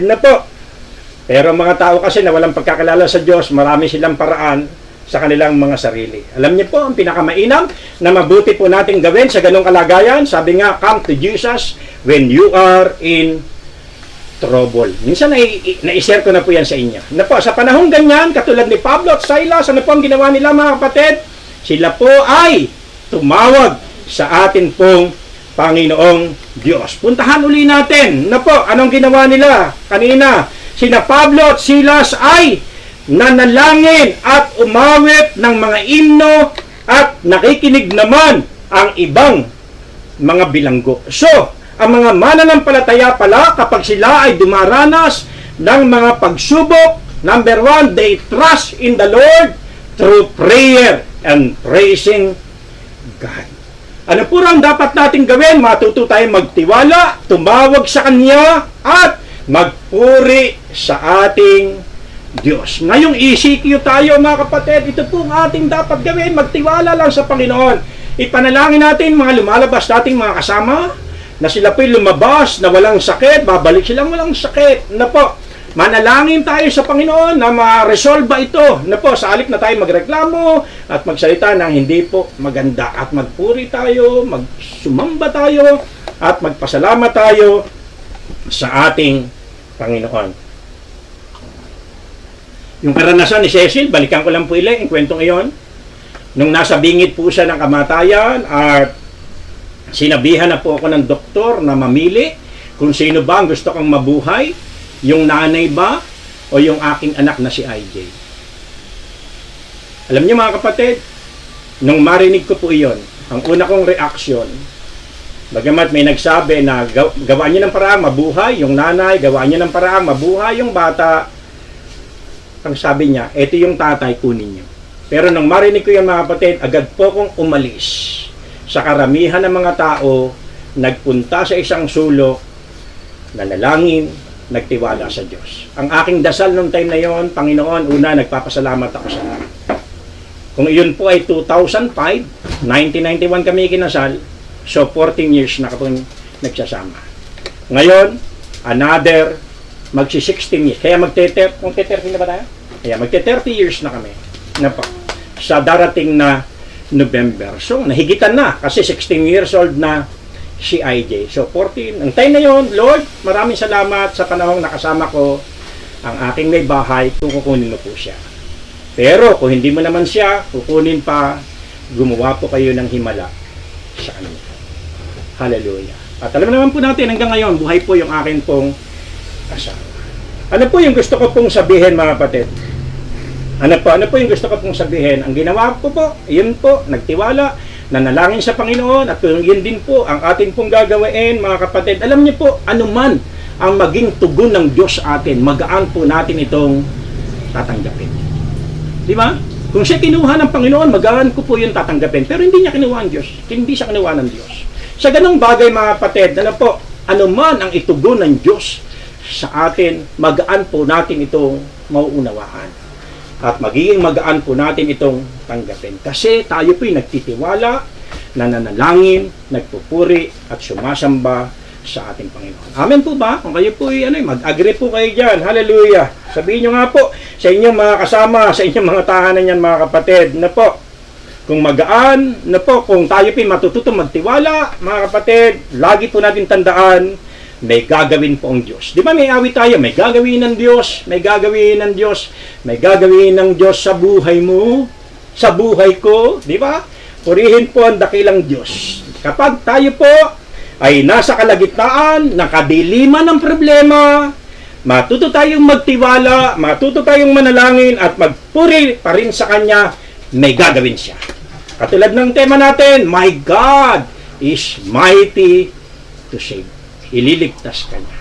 Speaker 4: Pero mga tao kasi na walang pagkakilala sa Diyos, marami silang paraan sa kanilang mga sarili. Alam niyo po, ang pinakamainam na mabuti po nating gawin sa ganong kalagayan, sabi nga, come to Jesus when you are in trouble. Minsan na-share ko na po yan sa inyo. Sa panahong ganyan, katulad ni Pablo at Silas, ano po ang ginawa nila, mga kapatid? Sila po ay tumawag sa atin pong Panginoong Diyos. Puntahan uli natin. Anong ginawa nila kanina? Sina Pablo at Silas ay nanalangin at umawit ng mga himno at nakikinig naman ang ibang mga bilanggo. So, ang mga mananampalataya pala, kapag sila ay dumaranas ng mga pagsubok, number 1, they trust in the Lord through prayer and praising God. Ano po ang dapat natin gawin? Matuto tayong magtiwala, tumawag sa Kanya, at magpuri sa ating Diyos. Ngayong ECQ tayo, mga kapatid, ito po ang ating dapat gawin, magtiwala lang sa Panginoon. Ipanalangin natin mga lumalabas nating mga kasama, na sila po'y lumabas na walang sakit, babalik silang walang sakit. Manalangin tayo sa Panginoon na ma-resolve ito. Sa halip na tayo magreklamo at magsalita ng hindi po maganda. At magpuri tayo, magsumamba tayo, at magpasalamat tayo sa ating Panginoon. Yung karanasan ni Cecil, balikan ko lang po yung kwentong iyon. Nung nasa bingit po siya ng kamatayan at sinabihan na po ako ng doktor na mamili kung sino ba ang gusto kong mabuhay, yung nanay ba o yung aking anak na si IJ. Alam niyo, mga kapatid, nung marinig ko po iyon, ang una kong reaksyon, bagamat may nagsabi na gawaan niyo ng paraang mabuhay yung nanay, gawaan niyo ng paraang mabuhay yung bata, ang sabi niya, eto yung tatay, kunin niyo. Pero nung marinig ko yung, mga kapatid, agad po kong umalis. Sa karamihan ng mga tao, nagpunta sa isang sulok, nanalangin, nagtiwala sa Diyos. Ang aking dasal nung time na yon, Panginoon, una, nagpapasalamat ako sa Lord. Kung iyon po ay 2005, 1991 kami kinasal, so 14 years na kapag nagsasama. Ngayon, another, magsi-16 years. Kaya magte-30 na ba tayo? Kaya magte-30 years na kami. Sa darating na November. So, nahigitan na kasi 16 years old na si IJ. So, 14. Ang time na yon, Lord, maraming salamat sa panahong nakasama ko ang aking may bahay kung kukunin mo po siya. Pero kung hindi mo naman siya kukunin pa, gumawa po kayo ng himala sa kanya. Hallelujah. At alam naman po natin hanggang ngayon, buhay po yung akin pong asawa. Ano po yung gusto ko pong sabihin, mga kapatid? Ano po yung gusto ko pong sabihin? Ang ginawa ko po, yun po, nagtiwala, nanalangin sa Panginoon, at yun din po ang atin pong gagawin, mga kapatid. Alam niyo po, anuman ang maging tugon ng Diyos atin, magaan po natin itong tatanggapin. Di ba? Kung siya kinuha ng Panginoon, magaan ko po yung tatanggapin. Pero hindi niya kinuha ng Diyos. Hindi siya kinuha ng Diyos. Sa ganong bagay, mga kapatid, ano po, anuman ang itugon ng Diyos sa atin, magaan po natin itong mauunawaan. At magiging magaan po natin itong tanggapin. Kasi tayo po'y nagtitiwala, nananalangin, nagpupuri, at sumasamba sa ating Panginoon. Amen po ba? Kung kayo po'y mag-agree po kayo dyan. Hallelujah. Sabihin nyo nga po sa inyong mga kasama, sa inyong mga tahanan yan, mga kapatid, na po, kung magaan, na po, kung tayo po'y matututong magtiwala, mga kapatid, lagi po natin tandaan, may gagawin po ang Diyos. Di ba may awit tayo? May gagawin ng Diyos, may gagawin ng Diyos, may gagawin ng Diyos sa buhay mo, sa buhay ko, di ba? Purihin po ang dakilang Diyos. Kapag tayo po ay nasa kalagitnaan, nakadiliman ng problema, matuto tayong magtiwala, matuto tayong manalangin, at magpuri pa rin sa Kanya, may gagawin siya. Katulad ng tema natin, My God is mighty to save. Ililigtas ka niya.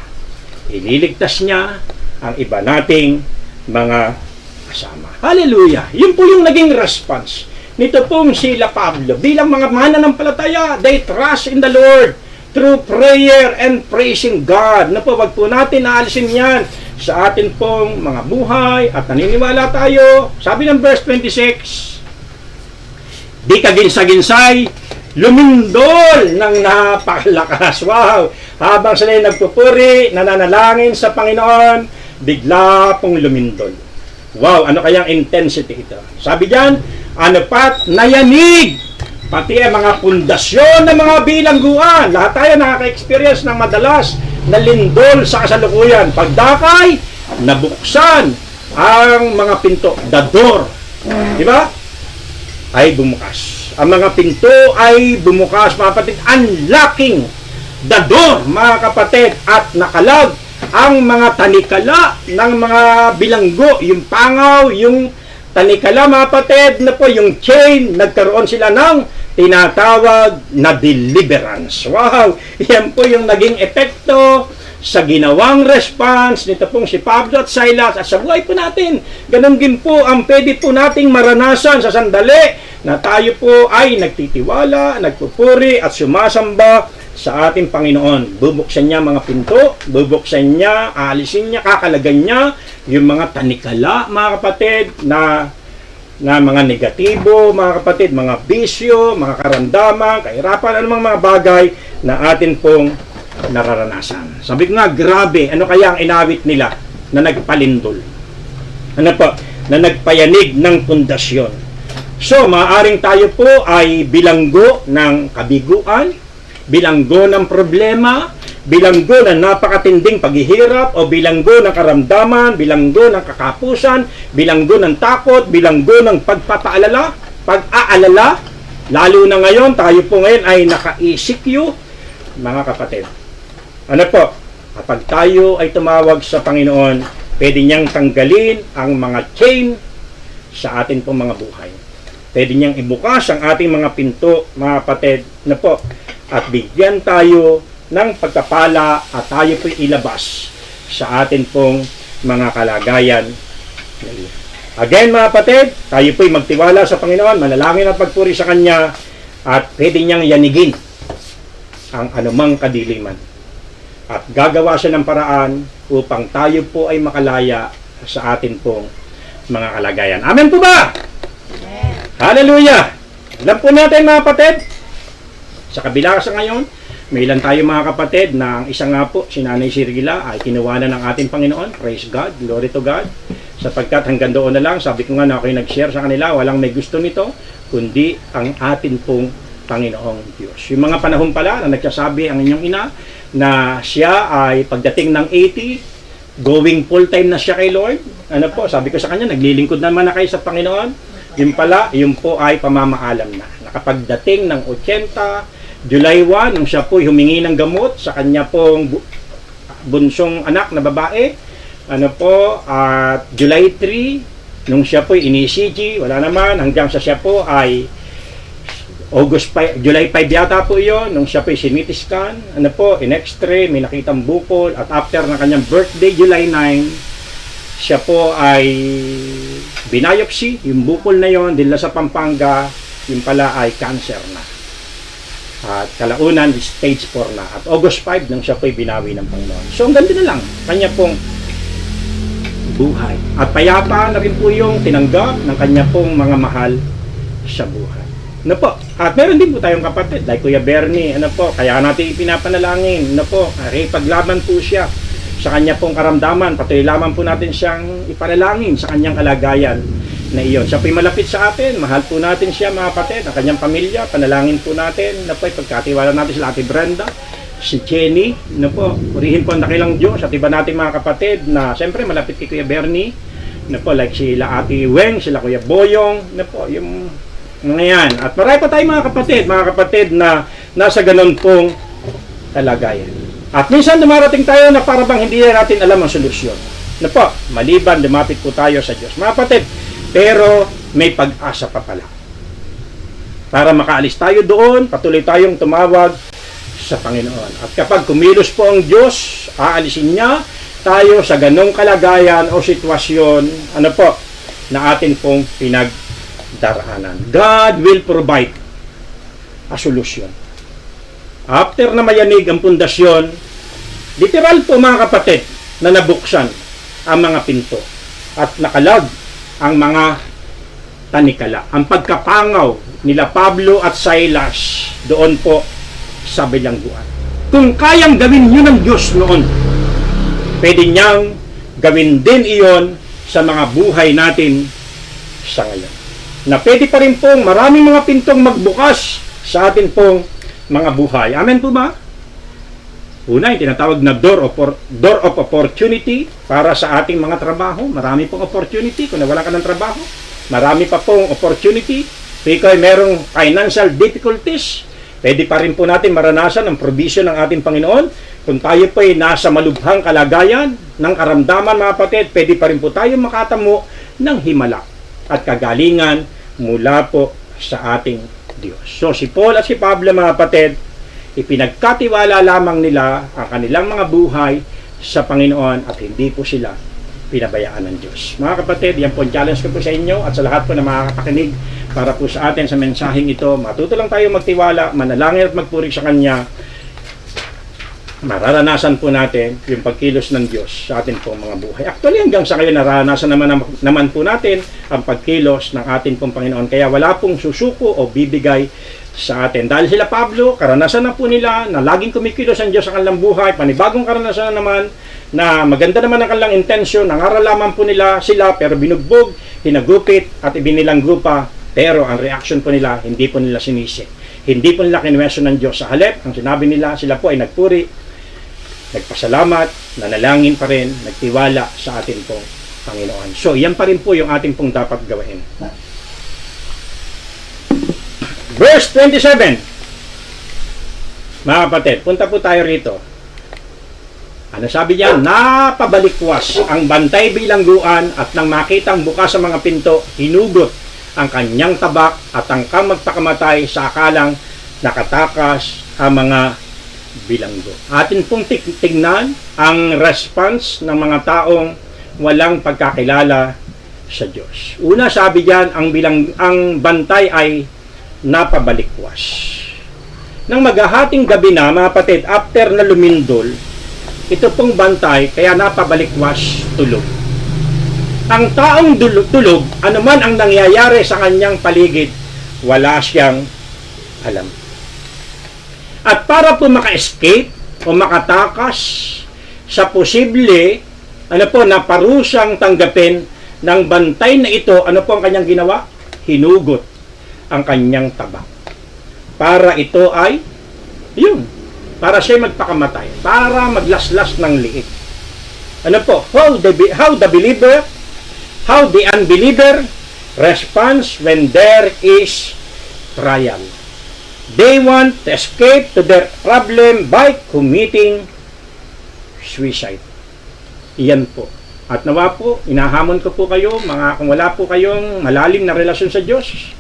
Speaker 4: Ililigtas niya ang iba nating mga kasama. Hallelujah! Yun po yung naging response nito pong sila Pablo. Bilang mga mananampalataya, they trust in the Lord through prayer and praising God. Na po, wag po natin naalisin yan sa atin pong mga buhay at naniniwala tayo. Sabi ng verse 26, di kaginsa-ginsay, lumindol ng napakalakas. Wow! Habang sila nagpupuri, nananalangin sa Panginoon, bigla pong lumindol. Wow! Ano kayang intensity ito? Sabi diyan, ano pat, nayanig, pati ang mga pundasyon ng mga bilangguan. Lahat tayo nakaka-experience ng madalas na lindol sa kasalukuyan. Pagdakay, nabuksan ang mga pinto, the door. Di ba? Ay bumukas. Ang mga pinto ay bumukas, mga kapatid, unlocking the door, mga kapatid, at nakalag ang mga tanikala ng mga bilanggo, yung pangaw, yung tanikala, mga kapatid, na po yung chain, nagkaroon sila ng tinatawag na deliverance. Wow! Yan po yung naging epekto sa ginawang response nito pong si Pablo at Silas at sa buhay po natin. Ganon din po ang pwede po nating maranasan sa sandali na tayo po ay nagtitiwala, nagpupuri at sumasamba sa ating Panginoon. Bubuksan niya mga pinto, bubuksan niya, aalisin niya, kakalagan niya yung mga tanikala, mga kapatid, na mga negatibo, mga kapatid, mga bisyo, mga karamdaman, kahirapan, anumang mga bagay na atin pong nararanasan. Sabi ko nga, grabe, ano kaya ang inawit nila na nagpalindol? Ano po? Na nagpayanig ng pundasyon. So, maaaring tayo po ay bilanggo ng kabiguan, bilanggo ng problema, bilanggo ng napakatinding paghihirap, o bilanggo ng karamdaman, bilanggo ng kakapusan, bilanggo ng takot, bilanggo ng pagpapaalala, pag-aalala, lalo na ngayon, tayo po ngayon ay naka-ECQ, mga kapatid. Ano po? Kapag tayo ay tumawag sa Panginoon, pwede niyang tanggalin ang mga chain sa atin pong mga buhay. Pwede niyang ibukas ang ating mga pinto, mga kapatid, na po, at bigyan tayo ng pagkapala at tayo po'y ilabas sa atin pong mga kalagayan. Again, mga kapatid, tayo po'y magtiwala sa Panginoon, manalangin at pagpuri sa Kanya, at pwede niyang yanigin ang anumang kadiliman. At gagawa siya ng paraan upang tayo po ay makalaya sa atin pong mga kalagayan. Amen po ba? Amen. Hallelujah! Alam po natin, mga kapatid, sa kabila sa ngayon, may ilan tayo, mga kapatid, na ang isa nga po, si Nanay Sirgila, ay kinuwanan ng ating Panginoon. Praise God, glory to God. Sapagkat hanggang doon na lang, sabi ko nga na ako'y nag-share sa kanila, walang may gusto nito, kundi ang atin pong Panginoong Diyos. Yung mga panahon pala na nagsasabi ang inyong ina na siya ay pagdating ng 80, going full-time na siya kay Lord. Ano po, sabi ko sa kanya, naglilingkod naman na kayo sa Panginoon. Yun pala, yun po ay pamamaalam na. Nakapagdating ng 80, July 1, nung siya po humingi ng gamot sa kanya pong bunsong anak na babae. Ano po, at July 3, nung siya po in-ECG, wala naman, hanggang sa siya po ay July 5 yata po yun, nung siya po CT scan, ano po, in X-ray, may nakitang bukol, at after na kanyang birthday, July 9, siya po ay binayopsy, yung bukol na yon dila sa Pampanga, yung pala ay cancer na. At kalaunan, stage 4 na. At August 5, nung siya po ay binawi ng Panginoon. So, ang ganda na lang, kanya pong buhay. At payapa na rin po yung tinanggap ng kanya pong mga mahal sa buhay. Ano po? At meron din po tayong kapatid, like Kuya Bernie, ano po, kaya natin ipinapanalangin, ano po, paglaban po siya sa kanya pong karamdaman, patuloy lamang po natin siyang ipanalangin sa kanyang kalagayan na iyon. Siya po'y malapit sa atin, mahal po natin siya mga kapatid, ang kanyang pamilya, panalangin po natin, ano po, pagkatiwala natin sila Ate Brenda, si Jenny, ano po, purihin po ang dakilang Diyos, at iba natin mga kapatid na, siyempre, malapit kay Kuya Bernie, ano po, like sila Ate Weng, sila Kuya Boyong, ano po, yung mga yan. At marami pa tayo mga kapatid na nasa ganun pong kalagayan. At minsan dumarating tayo na para bang hindi natin alam ang solusyon. Na po, maliban lumapit po tayo sa Diyos. Mga kapatid, pero may pag-asa pa pala. Para makaalis tayo doon, patuloy tayong tumawag sa Panginoon. At kapag kumilos po ang Diyos, aalisin niya tayo sa ganong kalagayan o sitwasyon, ano po, na atin pong daraanan. God will provide a solution. After na mayanig ang pundasyon, literal po mga kapatid, na nabuksan ang mga pinto at nakalag ang mga tanikala. Ang pagkapangaw nila Pablo at Silas doon po sa bilangguan. Kung kayang gawin yun ng Diyos noon, pwede niyang gawin din iyon sa mga buhay natin sa ngayon. Na pwede pa rin pong maraming mga pintong magbukas sa atin pong mga buhay. Amen po ba? Una, yung tinatawag na door of opportunity para sa ating mga trabaho. Marami pong opportunity. Kung nawala ka ng trabaho, marami pa pong opportunity. Kung merong financial difficulties, pwede pa rin po natin maranasan ang provision ng ating Panginoon. Kung tayo po ay nasa malubhang kalagayan ng karamdaman mga kapatid, pwede pa rin po tayo makatamo ng himala at kagalingan mula po sa ating Diyos. So si Paul at si Pablo mga kapatid, ipinagkatiwala lamang nila ang kanilang mga buhay sa Panginoon at hindi po sila pinabayaan ng Diyos. Mga kapatid, yan po ang challenge ko po sa inyo at sa lahat po na makakapakinig para po sa atin sa mensaheng ito. Matuto lang tayo magtiwala, manalangin at magpuri sa Kanya. Mararanasan po natin yung pagkilos ng Diyos sa ating pong mga buhay. Actually, hanggang sa ngayon, naranasan naman po natin ang pagkilos ng ating pong Panginoon. Kaya wala pong susuko o bibigay sa atin. Dahil sila Pablo, karanasan na po nila na laging kumikilos ang Diyos sa kanilang buhay. Panibagong karanasan na naman na maganda naman ang kanilang intensyon. Nangaral lamang po nila sila pero binugbog, hinagupit at ibinilanggo pa. Pero ang reaction po nila, hindi po nila sinisi. Hindi po nila kinwestiyon ng Diyos. Sa halip, ang sinabi nila, sila po ay nagpuri, nagpasalamat, nanalangin pa rin, nagtiwala sa ating pong Panginoon. So, yan pa rin po yung ating pong dapat gawin. Verse 27. Mga kapatid, punta po tayo rito. Ano sabi niya? Napabalikwas ang bantay bilangguan at nang makitang bukas sa mga pinto, hinugot ang kanyang tabak at angkang magpakamatay sa akalang nakatakas ang mga bilanggo. Atin pong tignan ang response ng mga taong walang pagkakilala sa Diyos. Una, sabi diyan, ang bantay ay napabalikwas. Nang maghahating gabi na, mga kapatid, after na lumindol, ito pong bantay, kaya napabalikwas, tulog. Ang taong tulog, anuman ang nangyayari sa kanyang paligid, wala siyang alam. At para po maka-escape o makatakas sa posible na parusang tanggapin ng bantay na ito, ano po ang kanyang ginawa? Hinugot ang kanyang tabak. Para ito ay, para siya magpakamatay, para maglaslas ng liit. Ano po? How the unbeliever responds when there is trial. They want to escape to their problem by committing suicide. Iyan po. At nawa po, inahamon ko po kayo, kung wala po kayong malalim na relasyon sa Diyos,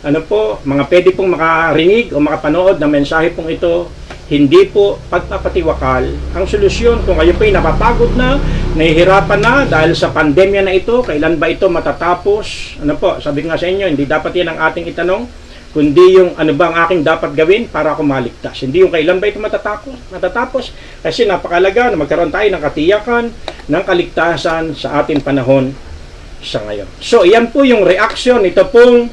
Speaker 4: ano po, mga pwede pong makarinig o makapanood ng mensahe pong ito, hindi po pagpapatiwakal ang solusyon. Kung kayo po'y napapagod na, nahihirapan na dahil sa pandemya na ito, kailan ba ito matatapos? Ano po, sabi nga sa inyo, hindi dapat yan ang ating itanong, kundi yung ano ba ang aking dapat gawin para ako maligtas. Hindi yung kailan ba ito matatapos. Kasi napakalaga na magkaroon tayo ng katiyakan ng kaligtasan sa ating panahon sa ngayon. So, iyan po yung reaction nito pong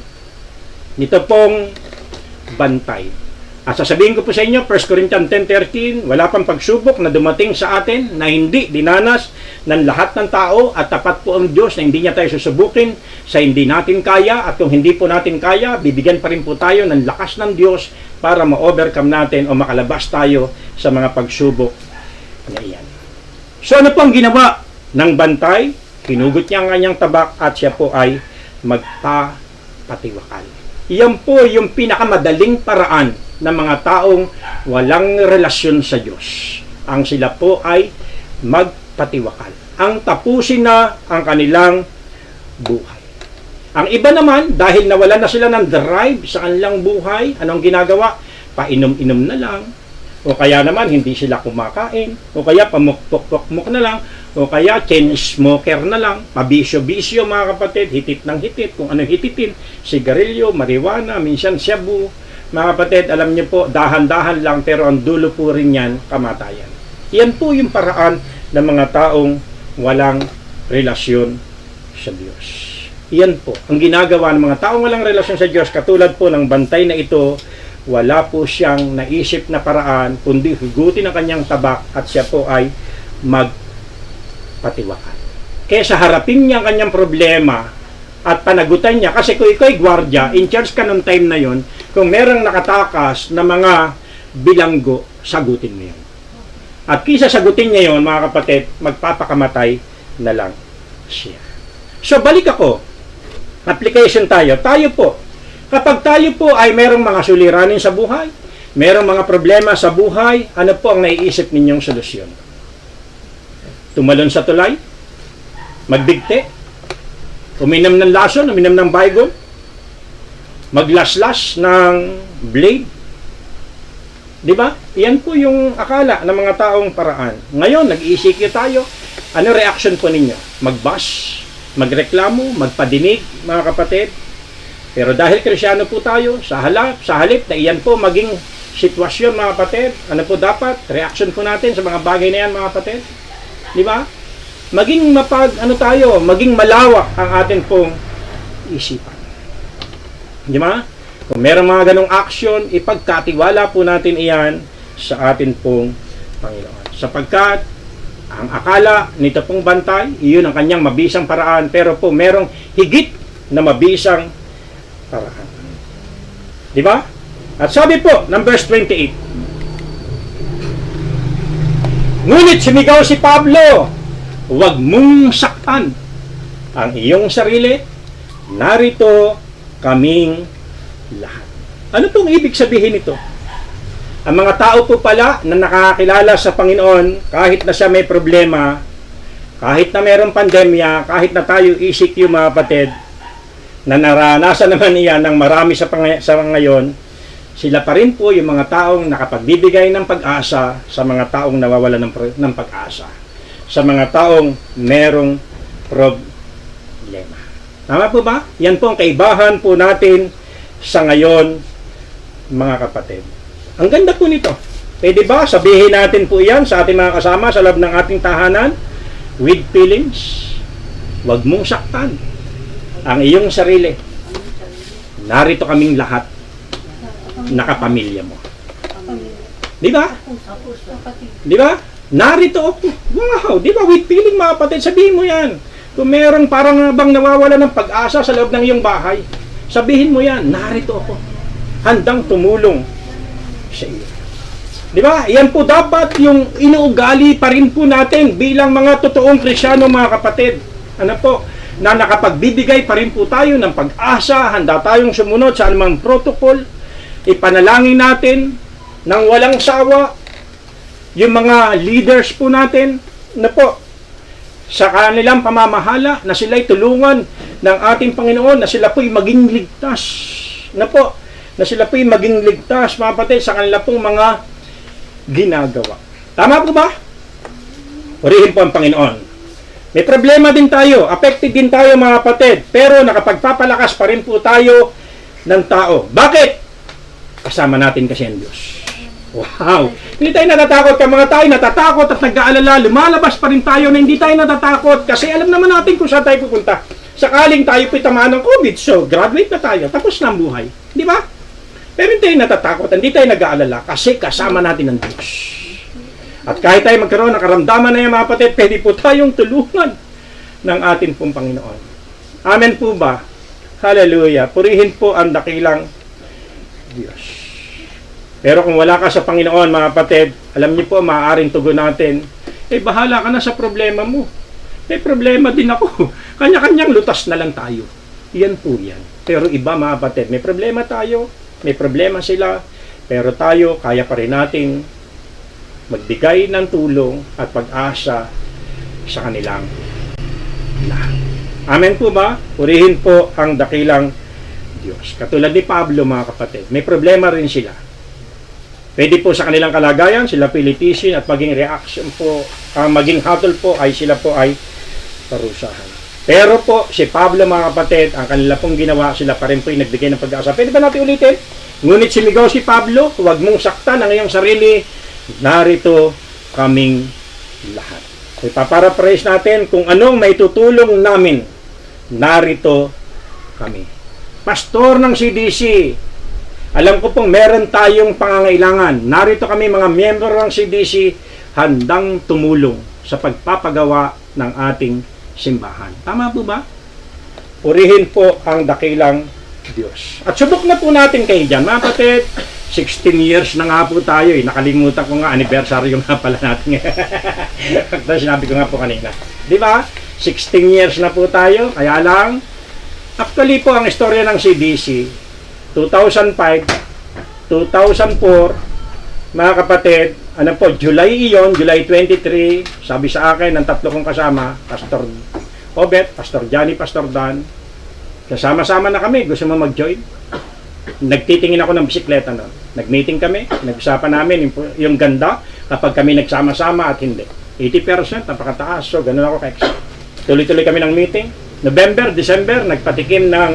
Speaker 4: bantay. At sasabihin ko po sa inyo, 1 Corinthians 10:13, wala pang pagsubok na dumating sa atin na hindi dinanas ng lahat ng tao, at tapat po ang Diyos na hindi niya tayo susubukin sa hindi natin kaya, at kung hindi po natin kaya, bibigyan pa rin po tayo ng lakas ng Diyos para ma-overcome natin o makalabas tayo sa mga pagsubok na iyan. So ano po ang ginawa ng bantay? Hinugot niya ang kanyang tabak at siya po ay magpapatiwakal. Iyan po yung pinakamadaling paraan ng mga taong walang relasyon sa Diyos. Ang sila po ay magpatiwakal. Ang tapusin na ang kanilang buhay. Ang iba naman, dahil nawalan na sila ng drive sa kanilang buhay, anong ginagawa? Painom-inom na lang. O kaya naman, hindi sila kumakain. O kaya pamukpok-pokmok na lang. O kaya chain smoker na lang. Pabisyo-bisyo mga kapatid. Hitit ng hitit. Kung ano hititin. Sigarilyo, marijuana, minsan shabu. Mga kapatid, alam niyo po, dahan-dahan lang, pero ang dulo po rin yan, kamatayan. Yan po yung paraan ng mga taong walang relasyon sa Diyos. Yan po, ang ginagawa ng mga taong walang relasyon sa Diyos, katulad po ng bantay na ito, wala po siyang naisip na paraan, kundi hugutin ang kanyang tabak at siya po ay magpatiwakal. Kesa harapin niya ang kanyang problema at panagutan niya, kasi kung ikaw ay gwardiya, in charge ka ng time na yon, kung merong nakatakas na mga bilanggo, sagutin mo yun. At kisa sagutin niya yon, mga kapatid, magpapakamatay na lang siya. So balik ako, application tayo po, kapag tayo po ay merong mga suliranin sa buhay, merong mga problema sa buhay, ano po ang naiisip ninyong solusyon? Tumalon sa tulay? Magbigti? Uminom ng lason? Uminom ng baygon? Maglaslas ng blade? Di ba? Yan po yung akala ng mga taong paraan. Ngayon, nag-ECQ tayo. Ano reaction po ninyo? Mag-bash? Magreklamo? Magpadinig, mga kapatid? Pero dahil Krisyano po tayo, sa halip na iyan po maging sitwasyon, mga kapatid, ano po dapat? Reaction po natin sa mga bagay na yan, mga kapatid? Di ba? Maging maging malawak ang atin pong isipan. Di ba? Kung meron mga ganong action, ipagkatiwala po natin iyan sa atin pong Panginoon. Sapagkat ang akala nito pong bantay, iyon ang kanyang mabisang paraan, pero po merong higit na mabisang paraan. Di ba? At sabi po ng verse 28, ngunit sumigaw si Pablo, huwag mong saktan ang iyong sarili, narito kaming lahat. Ano pong ibig sabihin nito? Ang mga tao po pala na nakakilala sa Panginoon, kahit na siya may problema, kahit na mayroong pandemya, kahit na tayo ECQ, mga kapatid, na naranasan naman iyan ng marami sa ngayon, sila pa rin po yung mga taong nakapagbibigay ng pag-asa sa mga taong nawawalan ng pag-asa, sa mga taong merong problema. Tama po ba? Yan po ang kaibahan po natin sa ngayon, mga kapatid. Ang ganda po nito. Pwede ba sabihin natin po yan sa ating mga kasama sa loob ng ating tahanan? With feelings, huwag mong saktan ang iyong sarili. Narito kaming lahat, nakapamilya mo. Di ba? Di ba? Narito ako. Wow! Di ba? With feeling, mga kapatid, sabihin mo yan. Kung merong parang bang nawawala ng pag-asa sa loob ng iyong bahay, sabihin mo yan, narito ako. Handang tumulong sa iyo. Di ba? Yan po dapat yung inuugali pa rin po natin bilang mga totoong Kristiyano, mga kapatid. Ano po? Na nakapagbibigay pa rin po tayo ng pag-asa, handa tayong sumunod sa anumang protocol, ipanalangin natin ng walang sawa yung mga leaders po natin na po sa kanilang pamamahala na sila'y tulungan ng ating Panginoon, na sila po'y maging ligtas. Na po, na sila po'y maging ligtas, mga kapatid, sa kanila pong mga ginagawa. Tama po ba? Purihin po ang Panginoon. May problema din tayo, affected din tayo, mga kapatid, pero nakapagpapalakas pa rin po tayo ng tao. Bakit? Kasama natin kasi ang Diyos. Wow! Hindi tayo natatakot, ka mga tayo natatakot at nag-aalala, lumalabas pa rin tayo na hindi tayo natatakot kasi alam naman natin kung saan tayo pupunta. Sakaling tayo po'y tamaan ng COVID, so graduate na tayo, tapos na ang buhay. Di ba? Pero hindi tayo natatakot, hindi tayo nag-aalala kasi kasama natin ang Diyos. At kahit tayo magkaroon ng karamdaman na yung mga kapatid, pwede po tayong tulungan ng ating pong Panginoon. Amen po ba? Hallelujah! Purihin po ang dakilang Diyos. Pero kung wala ka sa Panginoon, mga kapatid, alam niyo po, maaaring tugon natin, bahala ka na sa problema mo. May problema din ako. Kanya-kanyang lutas na lang tayo. Yan po yan. Pero iba, mga kapatid, may problema tayo, may problema sila, pero tayo, kaya pa rin nating magbigay ng tulong at pag-asa sa kanilang lahat. Amen po ba? Purihin po ang dakilang Diyos. Katulad ni Pablo, mga kapatid, may problema rin sila. Pwede po sa kanilang kalagayan, sila pilitisin at maging reaction po, maging hatol po ay sila po ay parusahan. Pero po, si Pablo, mga kapatid, ang kanila pong ginawa, sila pa rin po yung nagbigay ng pag-asa. Pwede ba natin ulitin? Ngunit sumigaw si Pablo, huwag mong saktan ang iyong sarili, narito kaming lahat. Ipaparaphrase natin kung anong may tutulong namin, narito kami. Pastor ng CDC, alam ko pong meron tayong pangangailangan. Narito kami, mga miyembro ng CDC, handang tumulong sa pagpapagawa ng ating simbahan. Tama po ba? Purihin po ang dakilang Diyos. At subok na po natin kayo dyan, mga kapatid. 16 years na nga po tayo. Nakalimutan ko nga, anniversary nga pala natin. Sinabi ko nga po kanina. Di ba? 16 years na po tayo. Kaya lang, actually po ang istorya ng CDC, 2005, 2004, mga kapatid, ano po, July 23, sabi sa akin ng tatlo kong kasama, Pastor Obet, Pastor Johnny, Pastor Dan, kasama-sama na kami, gusto mo mag-join? Nagtitingin ako ng bisikleta noon. Nag-meeting kami, nag-usapan namin yung ganda kapag kami nagsama-sama at hindi. 80%, napakataas, so ganun ako ka-excite. Tuloy-tuloy kami ng meeting. November, December, nagpatikim ng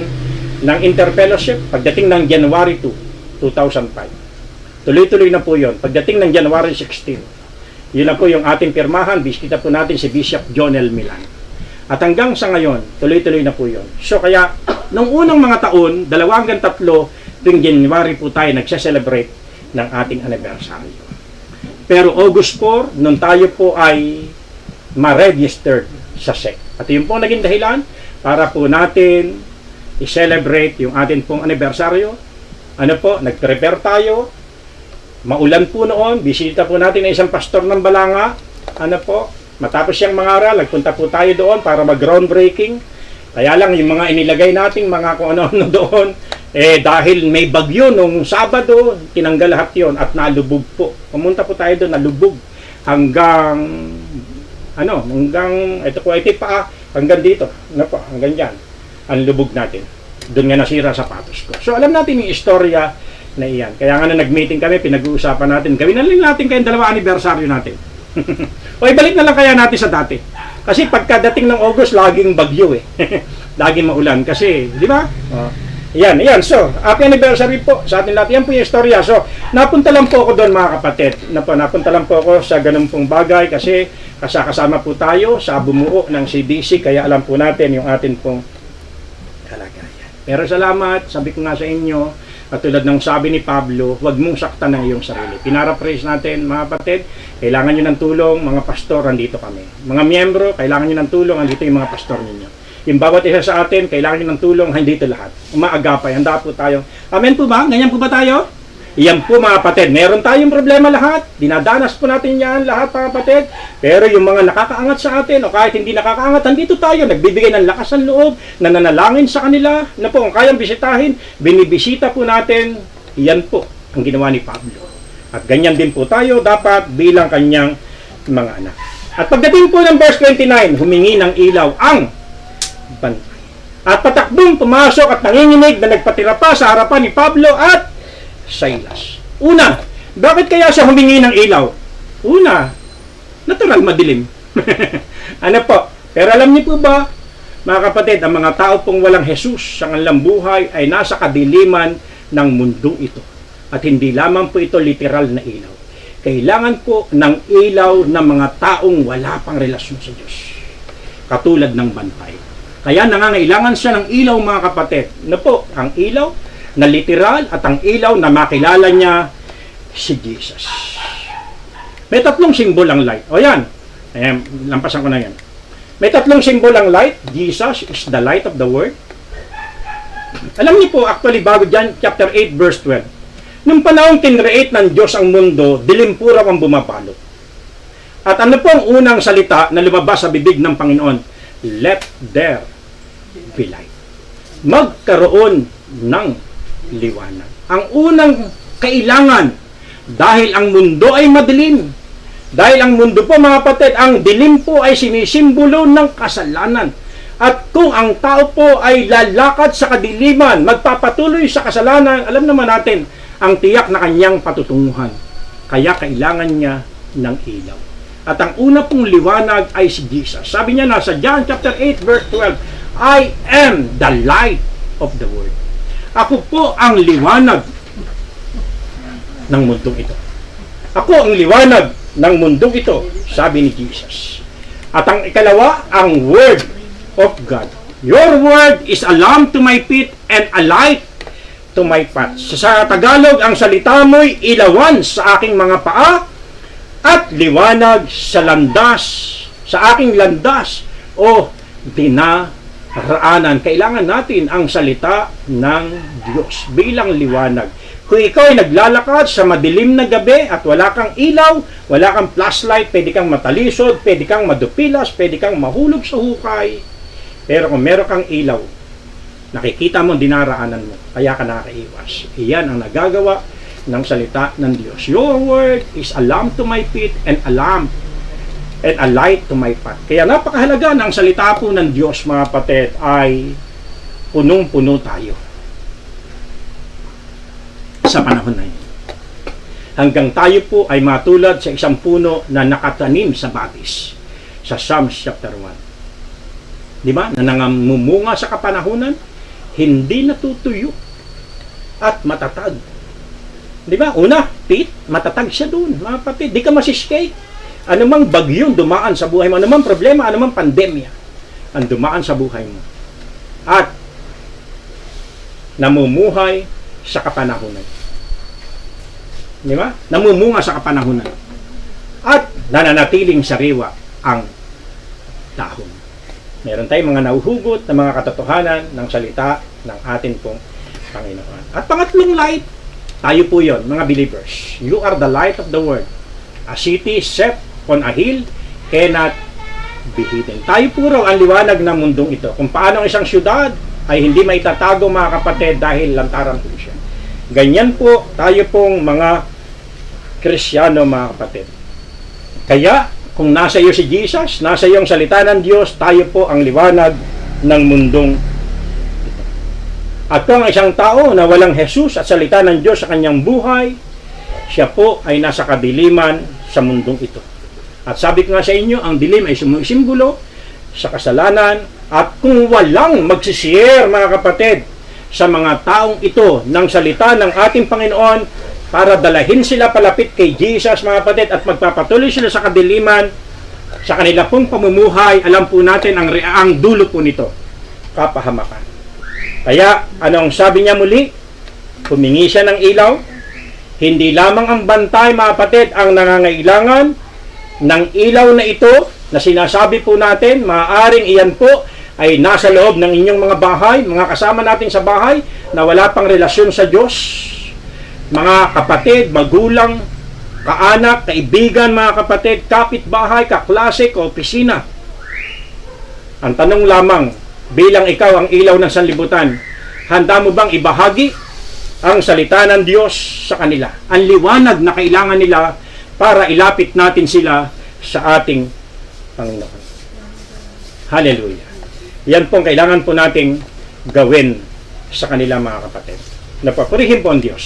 Speaker 4: interfellowship pagdating ng January 2, 2005. Tuloy-tuloy na po yun. Pagdating ng January 16, yun na po yung ating pirmahan. Bisita po natin si Bishop Jonel Milan. At hanggang sa ngayon, tuloy-tuloy na po yun. So kaya, nung unang mga taon, 2 hanggang 3, tuwing January po tayo nagse-celebrate ng ating anniversary. Pero August 4, nung tayo po ay ma-registered sa SEC. At yun po naging dahilan para po natin i-celebrate yung atin pong anibersaryo. Ano po, nag-prepare tayo. Maulan po noon, bisita po natin ng isang pastor ng Balanga. Ano po, matapos siyang mangaral, nagpunta po tayo doon para mag-groundbreaking. Kaya lang yung mga inilagay nating mga kung ano-ano doon, dahil may bagyo nung Sabado, tinanggal lahat yon at nalubog po. Pumunta po tayo doon, nalubog hanggang ito po, ito pa, hanggang dito. Ano po, hanggang dyan. Ang lubog natin. Doon nga nasira sapatos ko. So, alam natin yung istorya na iyan. Kaya nga na nag-meeting kami, pinag-uusapan natin. Gawin na lang natin kayong 2 anibersaryo natin. O, ibalik na lang kaya natin sa dati. Kasi pagkadating ng August, laging bagyo eh. Laging maulan. Kasi, di ba? Yan. So, happy anniversary po sa atin lahat. Yan po yung istorya. So, napunta lang po ako doon, mga kapatid. Napunta lang po ako sa ganun pong bagay kasi kasama po tayo sa bumuo ng CDC. Kaya alam po natin yung atin pong kalagayan. Pero salamat, sabi ko nga sa inyo, katulad ng sabi ni Pablo, huwag mong saktan ang iyong sarili. Pinaraphrase natin, mga kapatid, kailangan nyo ng tulong, mga pastor, andito kami. Mga miyembro, kailangan nyo ng tulong, andito yung mga pastor ninyo. Yung bawat isa sa atin, kailangan nyo ng tulong, andito lahat. Umaagapay, handa po tayo. Amen po ba? Ganyan po ba tayo? Iyan po mga kapatid, meron tayong problema lahat. Dinadanas po natin yan lahat mga kapatid. Pero yung mga nakakaangat sa atin o kahit hindi nakakaangat, nandito tayo, nagbibigay ng lakas ng loob, nananalangin sa kanila, na po kung kayang bisitahin, binibisita po natin. Iyan po ang ginawa ni Pablo. At ganyan din po tayo dapat bilang kanyang mga anak. At pagdating po ng verse 29, humingi ng ilaw ang bantay. At patakbong pumasok at nanginginig na nagpatira pa sa harapan ni Pablo at Silas. Una, bakit kaya siya humingi ng ilaw? Una, natural madilim. Ano po? Pero alam niyo po ba, mga kapatid, ang mga tao pong walang Jesus sa kanilang buhay ay nasa kadiliman ng mundong ito. At hindi lamang po ito literal na ilaw. Kailangan po ng ilaw ng mga taong wala pang relasyon sa Diyos. Katulad ng bantay. Kaya nangangailangan siya ng ilaw mga kapatid. Na po, ang ilaw na literal at ang ilaw na makilala niya si Jesus. May tatlong simbol ang light. O yan. Ayan, lampasan ko na yan. May tatlong simbol ang light. Jesus is the light of the world. Alam niyo po, actually, bago dyan, chapter 8, verse 12. Nung panahong kinreate ng Diyos ang mundo, dilim po raw ang bumabalot. At ano po ang unang salita na lumabas sa bibig ng Panginoon? Let there be light. Magkaroon ng liwanag. Ang unang kailangan, dahil ang mundo ay madilim. Dahil ang mundo po mga kapatid, ang dilim po ay sinisimbolo ng kasalanan. At kung ang tao po ay lalakad sa kadiliman, magpapatuloy sa kasalanan, alam naman natin, ang tiyak na kanyang patutunguhan. Kaya kailangan niya ng ilaw. At ang una pong liwanag ay si Jesus. Sabi niya nasa John chapter 8 verse 12, I am the light of the world. Ako po ang liwanag ng mundong ito. Ako ang liwanag ng mundong ito, sabi ni Jesus. At ang ikalawa, ang Word of God. Your word is a lamp to my feet and a light to my path. Sa Tagalog, ang salita mo'y ilawan sa aking mga paa at liwanag sa landas, sa aking landas o dinaraanan. Kailangan natin ang salita ng Diyos bilang liwanag. Kung ikaw ay naglalakad sa madilim na gabi at wala kang ilaw, wala kang flashlight, pwede kang matalisod, pwede kang madupilas, pwede kang mahulog sa hukay. Pero kung meron kang ilaw, nakikita mo, dinaraanan mo, kaya ka nakaiwas. Iyan ang nagagawa ng salita ng Diyos. Your word is a lamp to my feet and a lamp and a light to my path. Kaya napakahalaga ng salita po ng Diyos, mga kapatid, ay punong-puno tayo sa panahon na yun. Hanggang tayo po ay matulad sa isang puno na nakatanim sa batis. Sa Psalms chapter 1. Di ba? Na nangamumunga sa kapanahunan, hindi natutuyo at matatag. Di ba? Una, Pete, matatag siya doon. Mga kapatid, di ka masiscape. Anumang bagyong dumaan sa buhay mo, anumang problema, anumang pandemya ang dumaan sa buhay mo. At namumuhay sa kapanahunan. Di ba? Namumunga sa kapanahunan. At nananatiling sariwa ang dahon. Meron tayong mga nauhugot na mga katotohanan ng salita ng atin pong Panginoon. At pangatlong light, tayo po yon, mga believers. You are the light of the world. A city set on a hill cannot be hidden. Tayo po raw ang liwanag ng mundong ito. Kung paano ang isang syudad ay hindi maitatago, mga kapatid, dahil lantaran po siya. Ganyan po tayo pong mga Kristiyano, mga kapatid. Kaya, kung nasa iyo si Jesus, nasa iyo ang salita ng Diyos, tayo po ang liwanag ng mundong ito. At kung isang tao na walang Jesus at salita ng Diyos sa kanyang buhay, siya po ay nasa kadiliman sa mundong ito. At sabi ko nga sa inyo, ang dilim ay sumisimbolo sa kasalanan. At kung walang magsishare, mga kapatid, sa mga taong ito ng salita ng ating Panginoon, para dalahin sila palapit kay Jesus, mga kapatid, at magpapatuloy sila sa kadiliman, sa kanila pong pamumuhay, alam po natin ang dulo po nito, kapahamakan. Kaya, ano ang sabi niya muli? Humingi siya ng ilaw. Hindi lamang ang bantay, mga kapatid, ang nangangailangan ng ilaw na ito, na sinasabi po natin, maaaring iyan po ay nasa loob ng inyong mga bahay, mga kasama natin sa bahay, na wala pang relasyon sa Diyos, mga kapatid, magulang, kaanak, kaibigan, mga kapatid, kapitbahay, kaklase, kaopisina. Ang tanong lamang, bilang ikaw ang ilaw ng sanlibutan, handa mo bang ibahagi ang salita ng Diyos sa kanila? Ang liwanag na kailangan nila para ilapit natin sila sa ating Panginoon. Hallelujah. Yan pong kailangan po nating gawin sa kanila, mga kapatid. Napapurihin po ang Diyos.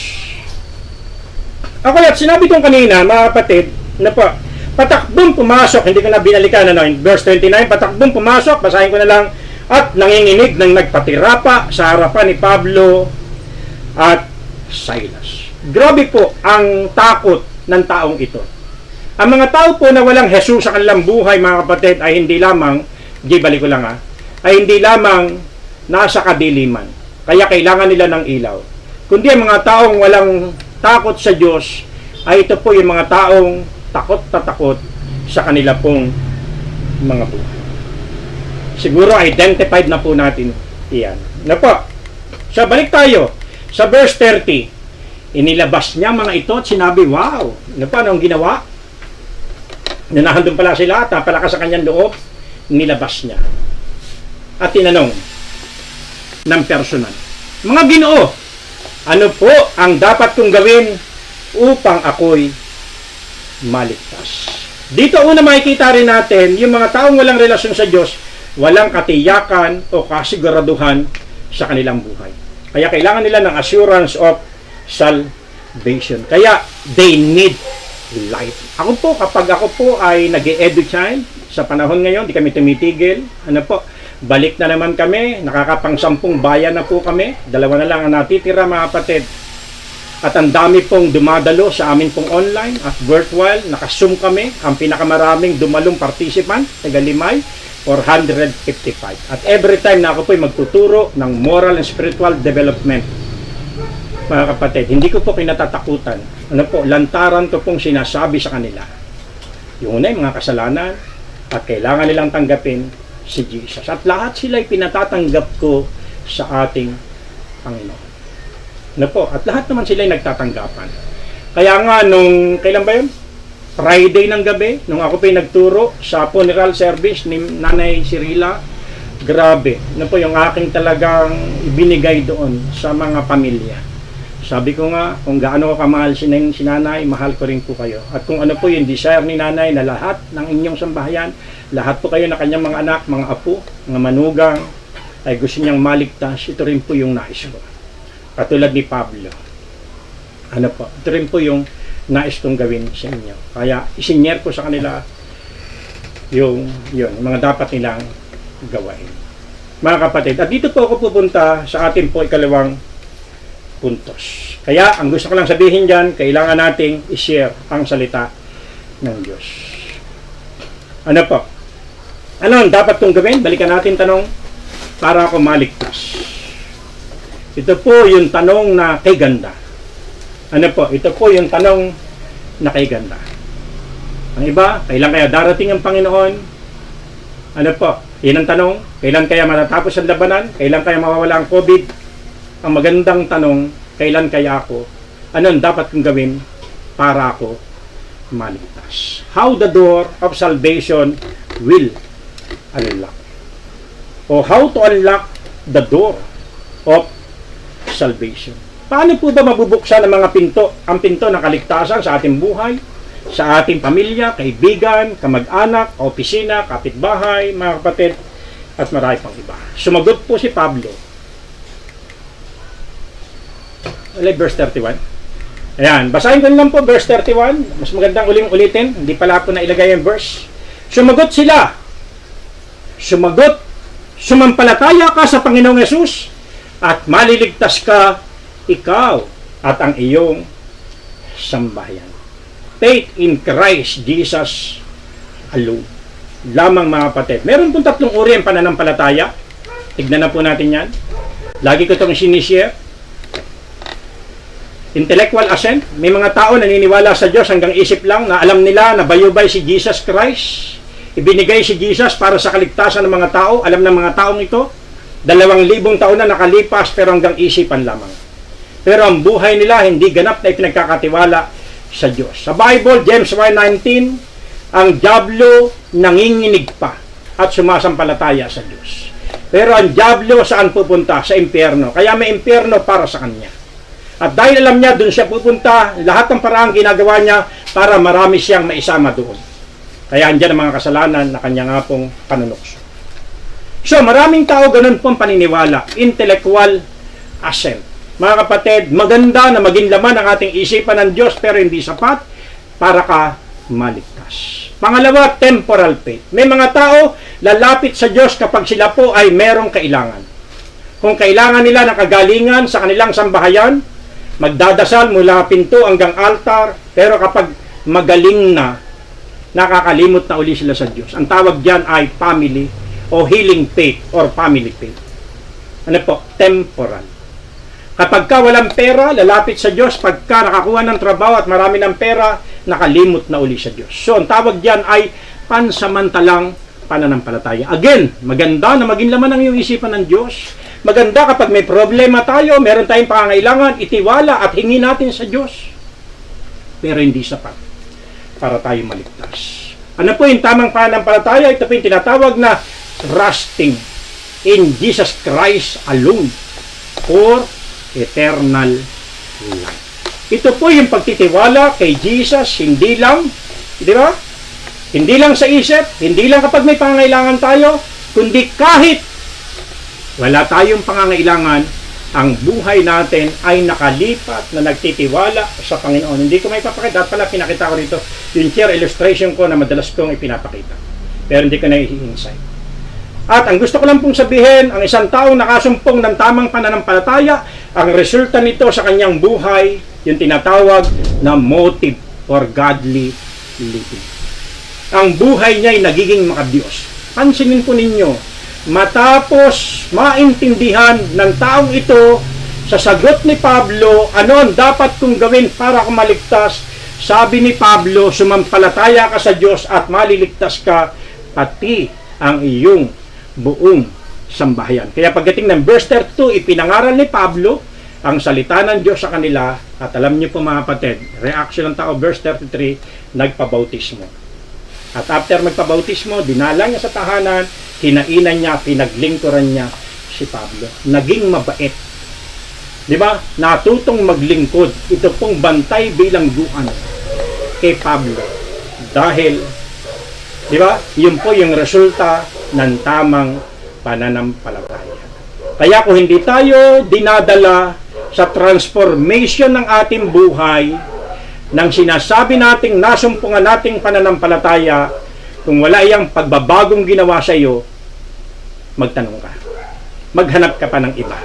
Speaker 4: Ako at sinabi kong kanina, mga kapatid, na po, patakbong pumasok, hindi ko na binalikan, in verse 29, patakbong pumasok, basahin ko na lang, at nanginginig ng nagpatirapa sa harapan ni Pablo at Silas. Grabe po ang takot ng taong ito. Ang mga tao po na walang Jesus sa kanilang buhay, mga kapatid, ay hindi lamang, balik ko lang ay hindi lamang nasa kadiliman. Kaya kailangan nila ng ilaw. Kundi ang mga taong walang takot sa Diyos, ay ito po yung mga taong takot sa kanila pong mga buhay. Siguro identified na po natin iyan. Na po. So, balik tayo. Sa verse 30, inilabas niya mga ito at sinabi, wow! Ano pa, anong ginawa? Nanahandun pala sila at napalakas sa kanyang loob, nilabas niya. At tinanong ng personal, mga Ginoo, ano po ang dapat kong gawin upang ako'y maligtas? Dito una makikita rin natin, yung mga taong walang relasyon sa Diyos, walang katiyakan o kasiguraduhan sa kanilang buhay. Kaya kailangan nila ng assurance of salvation. Kaya they need light. Ako po, kapag ako po ay nag-e-educate sa panahon ngayon, di kami tumitigil. Ano po, balik na naman kami, nakakapang-10 bayan na po kami. 2 na lang ang natitira, mga kapatid. At ang dami pong dumadalo sa amin pong online at virtual. Naka-Zoom kami. Ang pinakamaraming dumalong participant, taga-Limay, 455. At every time na ako po'y magtuturo ng moral and spiritual development, mga kapatid, hindi ko po kinatatakutan. Ano po, lantaran ko pong sinasabi sa kanila. Yung una, yung mga kasalanan, at kailangan nilang tanggapin si Jesus. At lahat sila'y pinatatanggap ko sa ating Panginoon. Ano po, at lahat naman sila'y nagtatanggapan. Kaya nga, nung, kailan ba yun? Friday ng gabi, nung ako po'y nagturo sa funeral service ni Nanay Cirila, grabe. Ano po, yung aking talagang ibinigay doon sa mga pamilya. Sabi ko nga, kung gaano ko kamahal si nanay, mahal ko rin po kayo. At kung ano po yung desire ni nanay na lahat ng inyong sambahayan, lahat po kayo na kanyang mga anak, mga apo, mga manugang, ay gusto niyang maligtas, ito rin po yung nais ko. Katulad ni Pablo. Ano po, ito rin po yung nais kong gawin sa inyo. Kaya isinyer ko sa kanila yung mga dapat nilang gawain. Mga kapatid, at dito po ako pupunta sa ating po ikalawang puntos. Kaya, ang gusto ko lang sabihin dyan, kailangan nating i-share ang salita ng Diyos. Ano po? Ano ang dapat kong gawin? Balikan natin tanong para ako maligtas. Ito po yung tanong na kay ganda. Ano po? Ito po yung tanong na kay ganda. Ang iba, kailan kaya darating ang Panginoon? Ano po? Yan ang tanong. Kailan kaya matatapos ang labanan? Kailan kaya mawawala ang COVID? Ang magandang tanong, kailan kaya ako? Ano ang dapat kong gawin para ako maligtas? How the door of salvation will unlock. O how to unlock the door of salvation. Paano po ba mabubuksan ang mga pinto? Ang pinto ng kaligtasan sa ating buhay, sa ating pamilya, kaibigan, kamag-anak, opisina, kapitbahay, mga kapatid, at marami pang iba. Sumagot po si Pablo. Verse 31. Ayan, basahin ko lang po verse 31. Mas magandang uling-ulitin. Hindi pala po na ilagay yung verse. Sumagot sila. Sumampalataya ka sa Panginoong Yesus at maliligtas ka, ikaw at ang iyong sambahayan. Faith in Christ Jesus alone. Lamang, mga kapatid. Meron pong 3 uri ang pananampalataya. Tignan na po natin yan. Lagi ko itong sinishare. Intellectual assent. May mga tao naniniwala sa Diyos hanggang isip lang na alam nila na bayubay si Jesus Christ. Ibinigay si Jesus para sa kaligtasan ng mga tao. Alam ng mga taong ito. 2,000 taon na nakalipas pero hanggang isipan lamang. pero ang buhay nila hindi ganap na ipinagkakatiwala sa Diyos. Sa Bible, James 1:19, ang dyablo nanginginig pa at sumasampalataya sa Diyos. Pero ang dyablo saan pupunta? Sa impyerno. Kaya may impyerno para sa kanya. At dahil alam niya doon siya pupunta, lahat ng paraang ginagawa niya para marami siyang maisama doon. Kaya andyan ang mga kasalanan na kanya nga pong panunokso. So, maraming tao ganun pong paniniwala. Intellectual assent. Mga kapatid, maganda na maging laman ang ating isipan ng Diyos pero hindi sapat para ka maligtas. Pangalawa, temporal faith. May mga tao lalapit sa Diyos kapag sila po ay merong kailangan. Kung kailangan nila ng kagalingan sa kanilang sambahayan, magdadasal mula pinto hanggang altar, pero kapag magaling na, nakakalimot na uli sila sa Diyos. Ang tawag diyan ay family o healing faith or family faith. Ano po? Temporal. Kapag ka walang pera, lalapit sa Diyos. Pagka nakakuha ng trabaho at marami ng pera, nakalimot na uli sa Diyos. So, ang tawag diyan ay pansamantalang pananampalataya. Again, maganda na maging laman ng iyong isipan ng Diyos. Maganda kapag may problema tayo, meron tayong pangangailangan, itiwala at hingi natin sa Diyos. Pero hindi sapat para tayo maligtas. Ano po yung tamang pananampalataya? Ito po yung tinatawag na trusting in Jesus Christ alone for eternal life. Ito po yung pagtitiwala kay Jesus, hindi lang, di ba? Hindi lang sa isip, hindi lang kapag may pangangailangan tayo, kundi kahit wala tayong pangangailangan, ang buhay natin ay nakalipat na nagtitiwala sa Panginoon. Hindi ko may papakita, at pala pinakita ko dito yung chair illustration ko na madalas kong ipinapakita. Pero hindi ko na i-insight. At ang gusto ko lang pong sabihin, ang isang taong nakasumpong ng tamang pananampalataya, ang resulta nito sa kanyang buhay, yung tinatawag na motive for godly living. Ang buhay niya ay nagiging makadiyos. Pansinin po ninyo, matapos maintindihan ng taong ito sa sagot ni Pablo, ano ang dapat kong gawin para ako maligtas, sabi ni Pablo, sumampalataya ka sa Diyos at maliligtas ka, pati ang iyong buong sambahayan. Kaya pagdating ng verse 32, ipinangaral ni Pablo ang salita ng Diyos sa kanila, at alam niyo po mga kapatid, reaction ng tao, verse 33, nagpabautismo. At after magpabautismo, dinala niya sa tahanan, hinainan niya, pinaglingkuran niya si Pablo. Naging mabait. Di ba? Natutong maglingkod. Ito pong bantay bilangguan kay Pablo. Dahil, di ba? Yun po yung resulta ng tamang pananampalataya. Kaya kung hindi tayo dinadala sa transformation ng ating buhay, nang sinasabi nating nasumpungan nating pananampalataya, kung wala iyang pagbabagong ginawa sa iyo, magtanong ka. Maghanap ka pa ng iba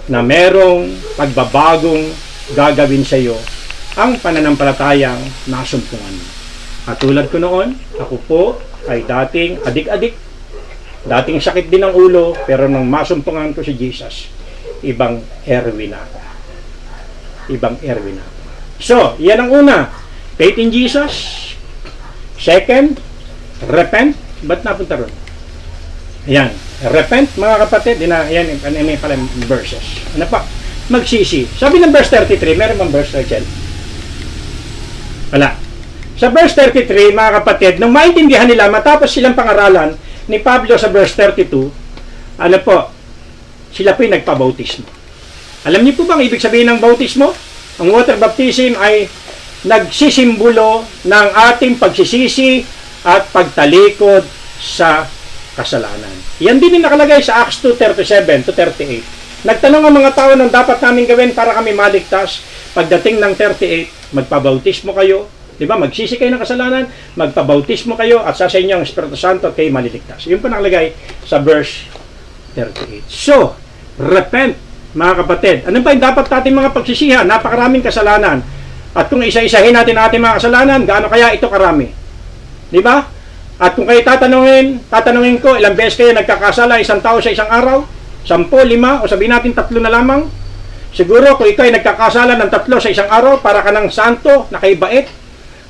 Speaker 4: na merong pagbabagong gagawin sa iyo ang pananampalatayang nasumpungan mo. At tulad ko noon, ako po ay dating adik-adik, dating sakit din ng ulo, pero nang masumpungan ko si Jesus, ibang Erwin ako. Ibang Erwin ako. So, yan ang una. Faith in Jesus. Second, repent. Ba't napunta ron? Ayan. Repent, mga kapatid. Ayan, may pala verses. Ano pa? Magsisi. Sabi ng verse 33, meron bang verse, Rachel? Wala. Sa verse 33, mga kapatid, nung maintindihan nila, matapos silang pangaralan ni Pablo sa verse 32, ano po, sila po yung nagpabautismo. Alam niyo po bang ibig sabihin ng bautismo? Ang water baptism ay nagsisimbolo ng ating pagsisisi at pagtalikod sa kasalanan. Yan din yung nakalagay sa Acts 2:37 to 38. Nagtanong ang mga tao ng dapat namin gawin para kami maligtas. Pagdating ng 38, magpabautismo kayo. Diba? Magsisi kayo ng kasalanan, magpabautismo kayo, at sa inyo ang Espiritu Santo at kayo maliligtas. Yun po nakalagay sa verse 38. So, repent, mga kapatid. Ano ba yung dapat natin mga pagsisihan? Napakaraming kasalanan. At kung isa-isahin natin ating mga kasalanan, gaano kaya ito karami? Di ba? At kung kayo tatanungin ko, ilang beses kayo nagkakasala isang tao sa isang araw? 10, 5, o sabihin natin 3 na lamang? Siguro kung ikaw ay nagkakasala ng 3 sa isang araw, para ka ng santo na kay bait,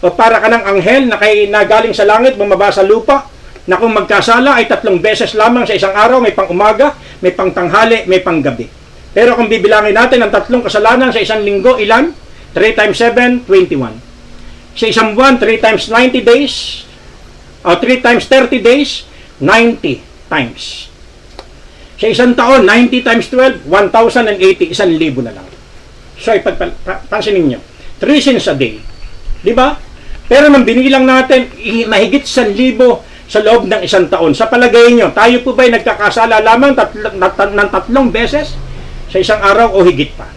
Speaker 4: o para ka ng anghel na kay nagaling sa langit, bumaba sa lupa, na kung magkasala ay 3 beses lamang sa isang araw, may pang umaga, may pang tanghali, may pang gabi. Pero kung bibilangin natin ang tatlong kasalanan sa isang linggo, ilan? 3 times 7, 21. Sa isang buwan, 3 times 90 days, o 3 times 30 days, 90 times. Sa isang taon, 90 times 12, 1,080, 1,000 na lang. So, pansinin nyo, 3 sins a day. Di ba? Pero nang binilang natin, mahigit 1,000 sa loob ng isang taon. Sa palagay nyo, tayo po ba'y nagkakasala lamang ng 3 beses sa isang araw o higit pa?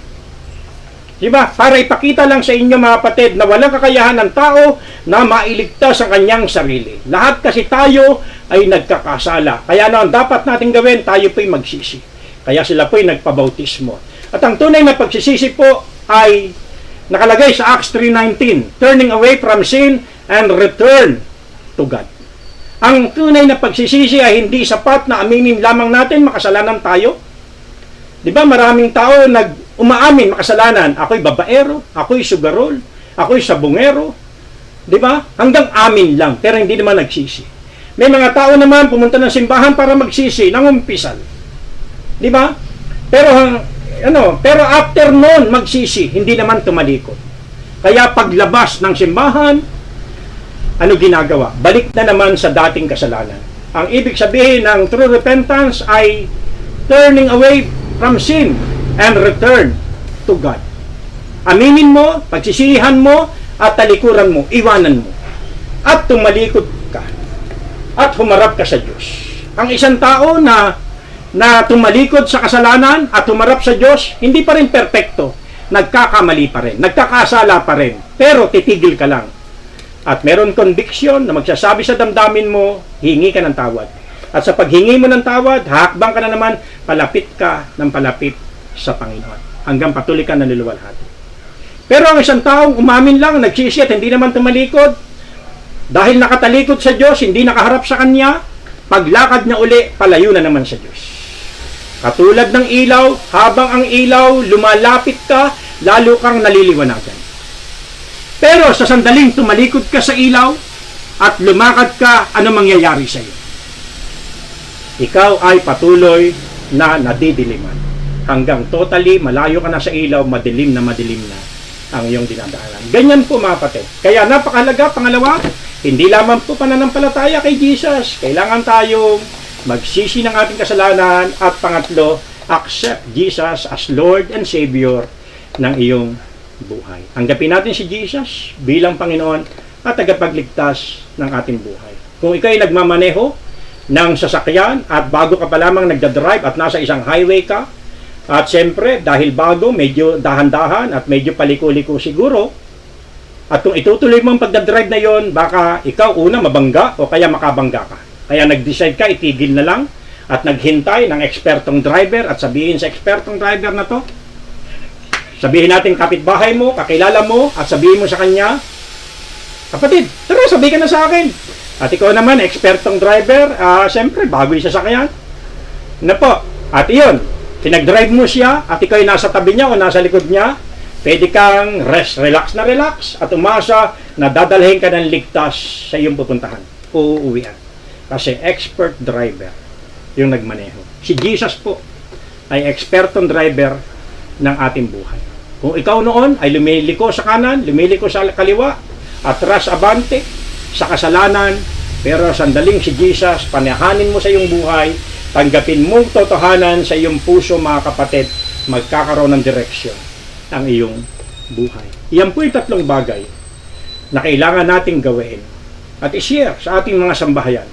Speaker 4: Diba? Para ipakita lang sa inyo mga kapatid na walang kakayahan ng tao na mailigtas ang kanyang sarili. Lahat kasi tayo ay nagkakasala. Kaya ano ang dapat natin gawin? Tayo po'y magsisi. Kaya sila po'y nagpabautismo. At ang tunay na pagsisisi po ay nakalagay sa Acts 3:19, turning away from sin and return to God. Ang tunay na pagsisisi ay hindi sapat na aminin lamang natin makasalanan tayo. Diba maraming tao umaamin makasalanan, ako'y babaero, ako'y sugarol, ako'y sabungero, di ba? Hanggang amin lang, pero hindi naman nagsisi. May mga tao naman pumunta ng simbahan para magsisi, nangumpisal. Di ba? Pero after noon magsisi, hindi naman tumalikod. Kaya paglabas ng simbahan, ano ginagawa? Balik na naman sa dating kasalanan. Ang ibig sabihin ng true repentance ay turning away from sin and return to God. Aminin mo, pagsisihan mo, at talikuran mo, iwanan mo. At tumalikod ka. At humarap ka sa Diyos. Ang isang tao na tumalikod sa kasalanan at humarap sa Diyos, hindi pa rin perpekto. Nagkakamali pa rin. Nagkakasala pa rin. Pero titigil ka lang. At meron conviction na magsasabi sa damdamin mo, hingi ka ng tawad. At sa paghingi mo ng tawad, hakbang ka na naman, palapit ka ng palapit sa Panginoon hanggang patuloy ka naluluwalhati. Pero ang isang taong umamin lang, nagsisi at hindi naman tumalikod, dahil nakatalikod sa Diyos, hindi nakaharap sa Kanya, paglakad niya uli, palayo na naman sa Diyos. Katulad ng ilaw, habang ang ilaw lumalapit ka, lalo kang naliliwanagan. Pero sa sandaling tumalikod ka sa ilaw at lumakad ka, ano mangyayari sa iyo? Ikaw ay patuloy na nadidiliman. Hanggang totally, malayo ka na sa ilaw, madilim na ang iyong dinadaanan. Ganyan po mga kapatid. Kaya napakahalaga, pangalawa, hindi lamang po pananampalataya kay Jesus. Kailangan tayong magsisi ng ating kasalanan. At pangatlo, accept Jesus as Lord and Savior ng iyong buhay. Anggapin natin si Jesus bilang Panginoon at tagapagligtas ng ating buhay. Kung ikaw ay nagmamaneho ng sasakyan at bago ka pa lamang nagdadrive at nasa isang highway ka, at siyempre, dahil bago, medyo dahan-dahan at medyo paliko-liko siguro. At kung itutuloy mo ang pagdadrive na yon, baka ikaw una mabangga o kaya makabangga ka. Kaya nag-decide ka, itigil na lang at naghintay ng ekspertong driver at sabihin sa ekspertong driver na to, sabihin natin kapitbahay mo, kakilala mo at sabihin mo sa kanya, kapatid, tara, sabihin ka na sa akin. At ikaw naman, ekspertong driver, siyempre, bago yung sasakyan. Na po, at iyon, pinag-drive mo siya at ikaw ay nasa tabi niya o nasa likod niya, pwede kang relax at umasa na dadalhin ka ng ligtas sa iyong pupuntahan o uuwian. Kasi expert driver yung nagmaneho. Si Jesus po ay expertong driver ng ating buhay. Kung ikaw noon ay lumiliko sa kanan, lumiliko sa kaliwa, atras abante, sa kasalanan, pero sandaling si Jesus, panahanin mo sa iyong buhay, tanggapin mong totohanan sa iyong puso mga kapatid, magkakaroon ng direksyon ang iyong buhay. Iyan po yung 3 bagay na kailangan nating gawin at i-share sa ating mga sambahayan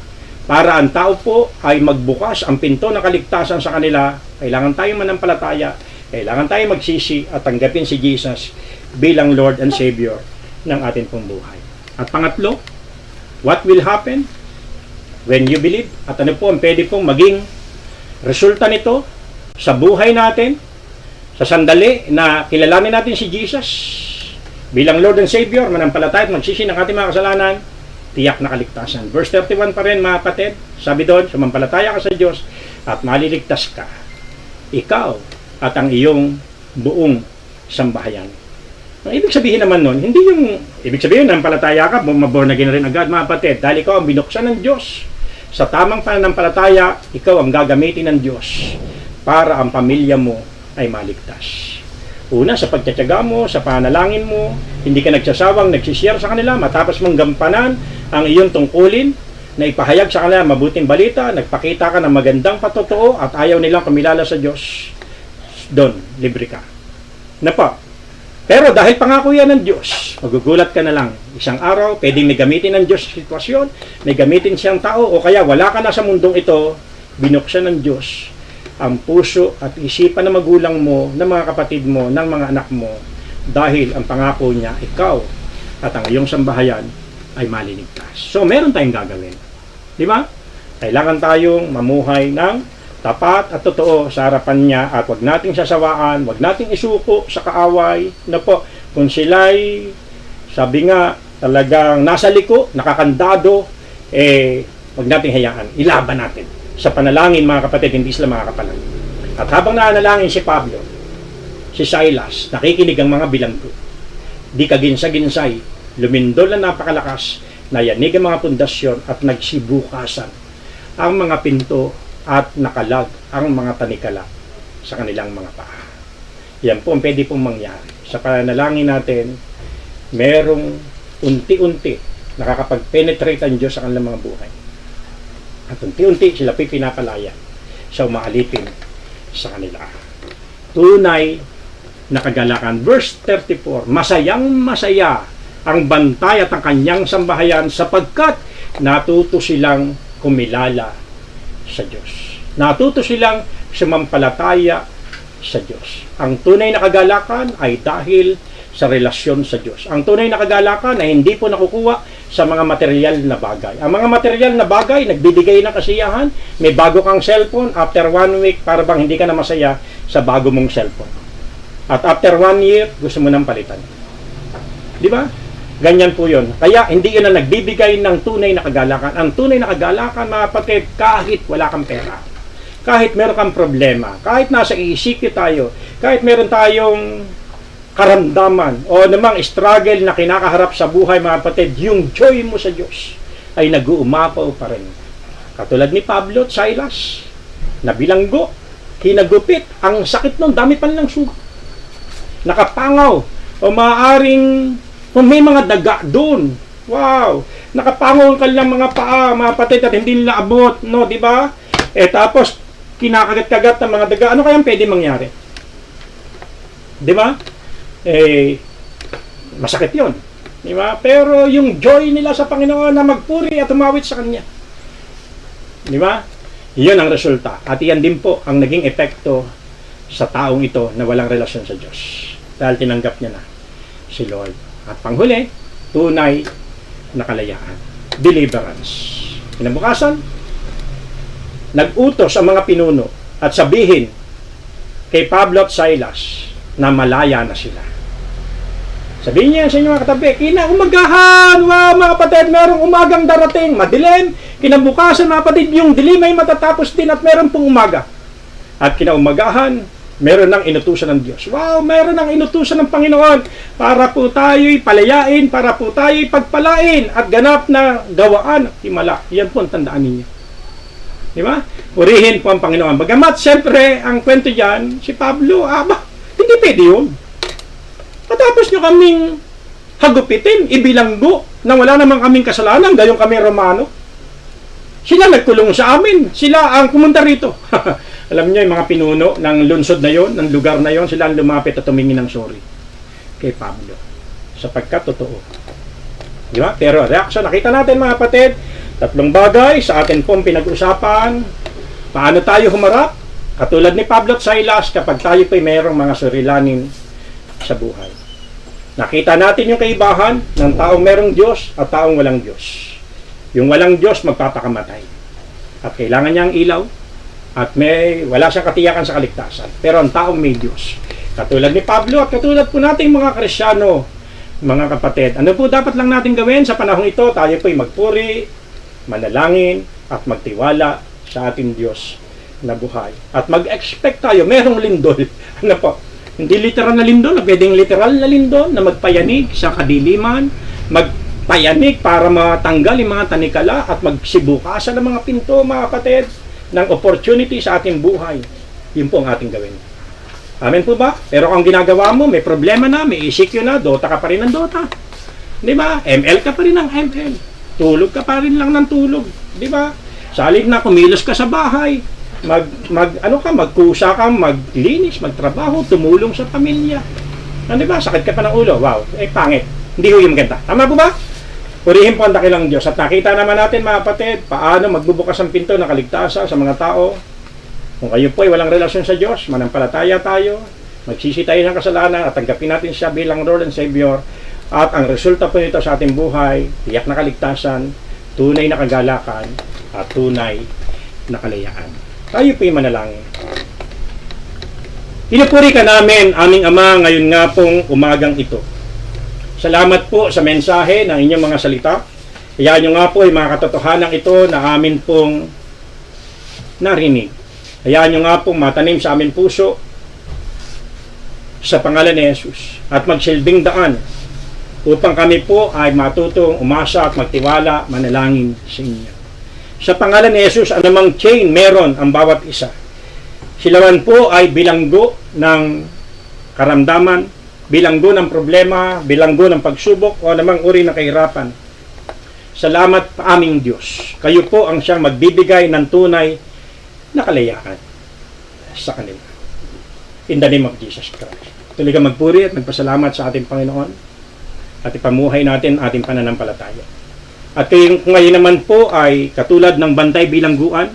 Speaker 4: para ang tao po ay magbukas ang pinto ng kaligtasan sa kanila. Kailangan tayong manampalataya, kailangan tayong magsisi at tanggapin si Jesus bilang Lord and Savior ng ating pong buhay. At pangatlo, what will happen when you believe? At ano po ang pwede pong maging resulta nito sa buhay natin, sa sandali na kilalanin natin si Jesus bilang Lord and Savior, manampalataya at magsisi ng ating mga kasalanan, tiyak na kaligtasan. Verse 31 pa rin mga kapatid, sabi doon, sumampalataya ka sa Diyos at maliligtas ka, ikaw at ang iyong buong sambahayan. Ang ibig sabihin naman nun, hindi yung ibig sabihin ng palataya ka, maborn again rin agad mga kapatid, dahil ikaw ang binuksan ng Diyos. Sa tamang pananampalataya, ikaw ang gagamitin ng Diyos para ang pamilya mo ay maligtas. Una, sa pagtsatsaga mo, sa panalangin mo, hindi ka nagsasawang nagsishare sa kanila, matapos mong gampanan ang iyong tungkulin, na ipahayag sa kanila mabuting balita, nagpakita ka ng magandang patotoo at ayaw nilang kumilala sa Diyos, doon, libre ka. Na pa. Pero dahil pangako yan ng Diyos, magugulat ka na lang. Isang araw, pwedeng may gamitin ng Diyos sa sitwasyon, may gamitin siyang tao, o kaya wala ka na sa mundong ito, binuksan ng Diyos ang puso at isipan ng magulang mo, ng mga kapatid mo, ng mga anak mo, dahil ang pangako niya, ikaw at ang iyong sambahayan ay maliligtas. So, meron tayong gagawin. Di ba? Kailangan tayong mamuhay ng tapat at totoo sa harapan niya at wag nating sasawaan, wag nating isuko sa kaaway. Na po, kung sila'y, sabi nga, talagang nasa liko, nakakandado, wag nating hayaan. Ilaban natin. Sa panalangin, mga kapatid, hindi sila makakapalag. At habang nanalangin si Pablo, si Silas, nakikinig ang mga bilanggo. Di kaginsa-ginsay, lumindol na napakalakas, nayanig ang mga pundasyon at nagsibukasan ang mga pinto at nakalag ang mga tanikala sa kanilang mga paa. Yan po ang pwede pong mangyari. Sa panalangin natin, merong unti-unti nakakapag-penetrate ang Diyos sa kanilang mga buhay. At unti-unti sila pinapalaya sa umaalipin sa kanila. Tunay na kagalakan. Verse 34, masayang masaya ang bantay at ang kanyang sambahayan sapagkat natuto silang kumilala sa Diyos. Natuto silang sumampalataya sa Diyos. Ang tunay na kagalakan ay dahil sa relasyon sa Diyos. Ang tunay na kagalakan ay hindi po nakukuha sa mga material na bagay. Ang mga material na bagay, nagbibigay ng kasiyahan. May bago kang cellphone, after 1 week, para bang hindi ka na masaya sa bago mong cellphone. At after 1 year, gusto mo nang palitan. Di ba? Ganyan po yun. Kaya hindi yun na nagbibigay ng tunay na kagalakan. Ang tunay na kagalakan, mga kapatid, kahit wala kang pera, kahit meron kang problema, kahit nasa iisipin tayo, kahit meron tayong karamdaman o namang struggle na kinakaharap sa buhay, mga kapatid, yung joy mo sa Diyos ay nag-uumapaw pa rin. Katulad ni Pablo at Silas, nabilanggo, kinagupit, ang sakit nun, dami pa nilang sugat. Nakapangaw, o maaaring kung may mga daga doon. Wow! Nakapangaw ang kanilang mga paa, mga kapatid, at hindi nila abot, no, di ba? Tapos, kinakagat-kagat ng mga daga. Ano kayang pwede mangyari? Di ba? Masakit yun. Di ba? Pero yung joy nila sa Panginoon na magpuri at umawit sa Kanya. Di ba? Iyon ang resulta. At iyan din po ang naging epekto sa taong ito na walang relasyon sa Diyos. Dahil tinanggap niya na si Lord. At panghuli, tunay na kalayaan. Deliverance. Kinabukasan, nag-utos ang mga pinuno at sabihin kay Pablo at Silas na malaya na sila. Sabihin niya sa inyo mga katabi, kinaumagahan, wow mga kapatid, merong umagang darating, madilim, kinabukasan mga kapatid, yung dilim ay matatapos din at meron pong umaga. At kinaumagahan, meron ng inutusan ng Diyos. Wow, meron ng inutusan ng Panginoon para po tayo'y palayain, para po tayo'y pagpalain at ganap na gawaan at himala. Yan po ang tandaan ninyo. Di ba? Purihin po ang Panginoon. Bagamat, siyempre, ang kwento dyan, si Pablo, hindi pwede yun. Patapos nyo kaming hagupitin, ibilanggo, na wala namang kaming kasalanan, gayong kami Romano. Sila nagkulong sa amin. Sila ang pumunta rito. Alam niyo, yung mga pinuno ng lungsod na yon, ng lugar na yon, sila ang lumapit at tumingin ng sorry kay Pablo. Sapagkat totoo. Di ba? Pero reaksyon, nakita natin mga kapatid, 3 bagay sa atin pong pinag-usapan. Paano tayo humarap? Katulad ni Pablo at Silas, kapag tayo pa'y mayroong mga surilanin sa buhay. Nakita natin yung kaibahan ng taong merong Diyos at taong walang Diyos. Yung walang Diyos, magpapakamatay. At kailangan niya ang ilaw at wala siyang katiyakan sa kaligtasan. Pero ang taong may Diyos. Katulad ni Pablo at katulad po nating mga Kristyano, mga kapatid. Ano po dapat lang natin gawin sa panahong ito? Tayo po'y magpuri, manalangin, at magtiwala sa ating Diyos na buhay. At mag-expect tayo, merong lindol. Ano po? Hindi literal na lindol, pwedeng literal na lindol na magpayanig sa kadiliman, magpayanig para matanggal yung mga tanikala at magsibukasan ng mga pinto, mga kapatid, ng opportunity sa ating buhay. Yun po ang ating gawin. Amen po ba? Pero kung ginagawa mo, may problema na, may ECQ na, Dota ka pa rin ng Dota. Di ba? ML ka pa rin ng ML. Tulog ka pa rin lang ng tulog. Di ba? Salig na kumilos ka sa bahay. Magkusa ka, maglinis, magtrabaho, tumulong sa pamilya. Di ba? Sakit ka pa ng ulo. Wow. Pangit. Hindi ho yung maganda. Tama po ba? Purihin po ang dakilang Diyos. At nakita naman natin, mga kapatid, paano magbubukas ang pinto ng kaligtasan sa mga tao. Kung kayo po ay walang relasyon sa Diyos, manampalataya tayo, magsisi tayo ng kasalanan at tanggapin natin siya bilang Lord and Savior. At ang resulta po nito sa ating buhay, tiyak na kaligtasan, tunay na kagalakan, at tunay na kalayaan. Tayo po ay manalangin. Pinupuri ka namin, aming Ama, ngayon nga pong umagang ito. Salamat po sa mensahe ng inyong mga salita. Kaya nyo nga po ay mga katotohanan ito na amin pong narinig. Kaya nyo nga pong matanim sa amin puso sa pangalan ni Jesus at magsilbing daan upang kami po ay matutong umasa at magtiwala, manalangin sa inyo. Sa pangalan ni Jesus, anumang chain meron ang bawat isa. Sila man po ay bilanggo ng karamdaman, bilanggo ng problema, bilanggo ng pagsubok o anumang uri ng kahirapan. Salamat pa aming Diyos. Kayo po ang siyang magbibigay ng tunay na kalayaan sa kanila. In the name of Jesus Christ. Tuloy ka magpuri at magpasalamat sa ating Panginoon at ipamuhay natin ating pananampalataya. At kung ngayon naman po ay katulad ng bantay bilangguan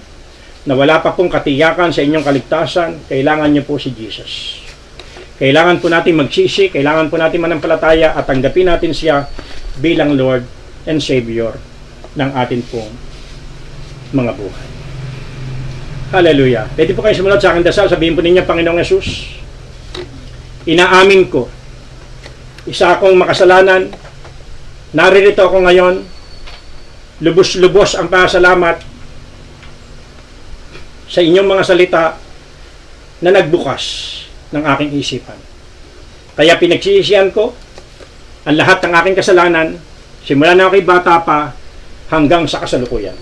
Speaker 4: na wala pa pong katiyakan sa inyong kaligtasan, kailangan niyo po si Jesus. Kailangan po natin magsisi, kailangan po natin manampalataya at tanggapin natin siya bilang Lord and Savior ng atin pong mga buhay. Hallelujah. Pwede po kayo sumunod sa aking dasal. Sabihin po ninyo, Panginoong Yesus, inaamin ko, isa akong makasalanan, naririto ako ngayon, lubos-lubos ang pasalamat sa inyong mga salita na nagbukas ng aking isipan. Kaya pinagsisisihan ko ang lahat ng aking kasalanan, simula na ako'y bata pa hanggang sa kasalukuyan.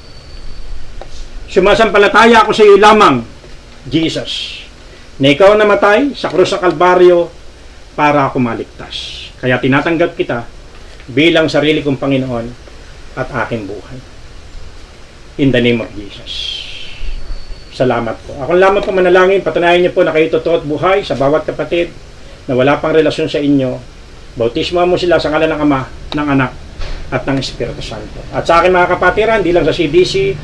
Speaker 4: Sumasampalataya ako sa iyo lamang, Jesus, na ikaw namatay sa krus sa Kalbaryo para ako maligtas. Kaya tinatanggap kita bilang sarili kong Panginoon at aking buhay. In the name of Jesus. Salamat po. Ako lamang po manalangin, patunayan niyo po na kayo totoo at buhay sa bawat kapatid na wala pang relasyon sa inyo. Bautismo mo sila sa ngalan ng Ama, ng Anak, at ng Espiritu Santo. At sa akin mga kapatiran, di lang sa CDC,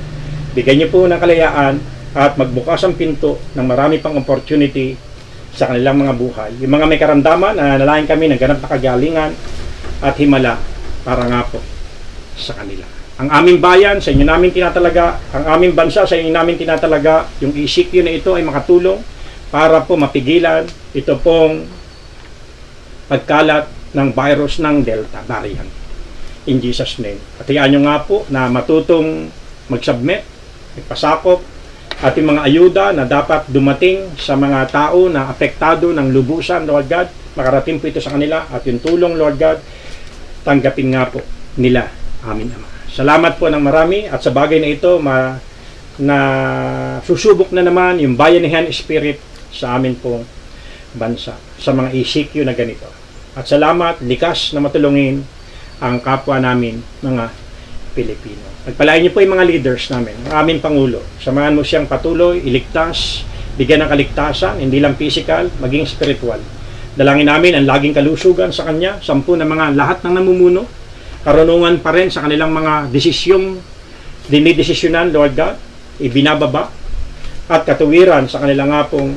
Speaker 4: bigyan niyo po ng kalayaan at magbukas ang pinto ng marami pang opportunity sa kanilang mga buhay. Yung mga may karamdaman, nanalangin kami ng ganap na kagalingan at himala para nga po sa kanila. Ang aming bayan, sa inyo namin tinatalaga, ang aming bansa, sa inyo namin tinatalaga, yung ECQ na ito ay makatulong para po mapigilan ito pong pagkalat ng virus ng Delta variant. In Jesus' name. At hayaan nyo nga po na matutong mag-submit, magpasakop, at yung mga ayuda na dapat dumating sa mga tao na apektado ng lubusan, Lord God, makarating po ito sa kanila, at yung tulong, Lord God, tanggapin nga po nila. Amin, Ama. Salamat po ng marami, at sa bagay na ito, na susubok na naman yung bayanihan spirit sa amin pong bansa, sa mga ECQ na ganito. At salamat, likas na matulungin ang kapwa namin, mga Pilipino. Pagpalain niyo po yung mga leaders namin, ang aming Pangulo. Samahan mo siyang patuloy, iligtas, bigyan ng kaligtasan, hindi lang physical, maging spiritual. Dalangin namin ang laging kalusugan sa Kanya, 10 na mga lahat ng namumuno, karunungan pa rin sa kanilang mga desisyong dinidesisyonan, Lord God, ibinababa, at katuwiran sa kanilang nga pong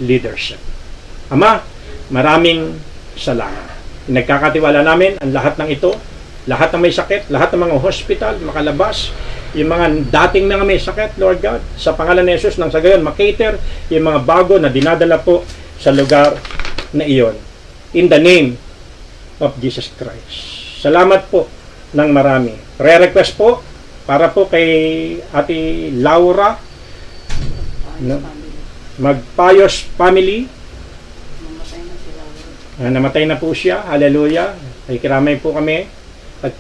Speaker 4: leadership. Ama, maraming salamat. Nagkakatiwala namin ang lahat ng ito, lahat ng may sakit, lahat ng mga hospital, makalabas, yung mga dating mga may sakit, Lord God, sa pangalan ni Jesus, nang sa gayon, makater yung mga bago na dinadala po sa lugar na iyon. In the name of Jesus Christ. Salamat po ng marami. Prayer request po para po kay Ate Laura, no? Magpayos family. Namatay na po siya. Hallelujah. Ay kiramay po kami. At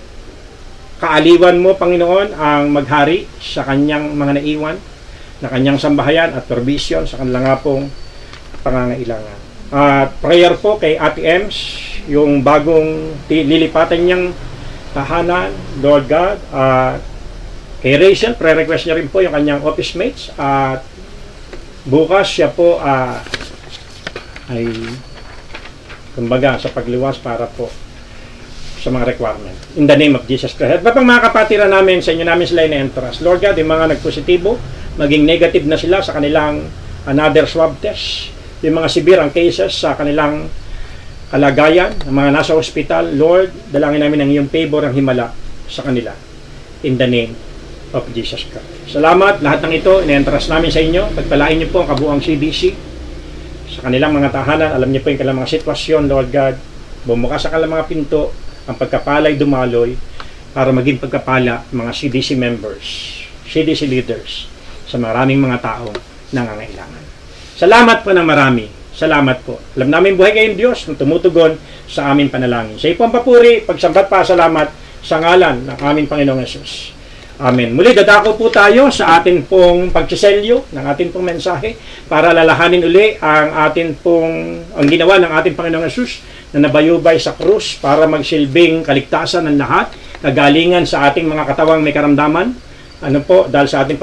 Speaker 4: kaaliwan mo, Panginoon, ang maghari sa kanyang mga naiwan na kanyang sambahayan at provision sa kanilang nga pong pangangailangan. At prayer po kay Ate Ems, yung bagong lilipatan niyang tahanan, Lord God. At kay Rachel, prayer request niya rin po yung kanyang office mates. At bukas siya po ay kumbaga sa pagliwas para po sa mga requirement. In the name of Jesus Christ. At pang mga kapatira namin, sa inyo namin sila in-entrust. Lord God, yung mga nagpositibo, maging negative na sila sa kanilang another swab test. Yung mga severe ang cases sa kanilang kalagayan, ang mga nasa hospital, Lord, dalangin namin ang iyong favor, ang himala sa kanila. In the name of Jesus Christ. Salamat. Lahat ng ito, in-entrust namin sa inyo. Pagpalain niyo po ang kabuang CDC sa kanilang mga tahanan. Alam niyo po yung kanilang mga sitwasyon, Lord God. Bumukas sa kanilang mga pinto, ang pagkapalay dumaloy para maging pagkapala mga CDC members, CDC leaders sa maraming mga taong nangangailangan. Salamat po ng marami. Salamat po. Alam namin buhay kayong Diyos na tumutugon sa aming panalangin. Sa ipong papuri, pagsambat pa, salamat sa ngalan ng aming Panginoong Yesus. Amen. Muli, dadako po tayo sa atin pong pagsiselyo ng atin pong mensahe para lalahanin uli ang ginawa ng ating Panginoong Yesus na nabayubay sa krus para magsilbing kaligtasan ng lahat, kagalingan sa ating mga katawang may karamdaman. Dahil sa ating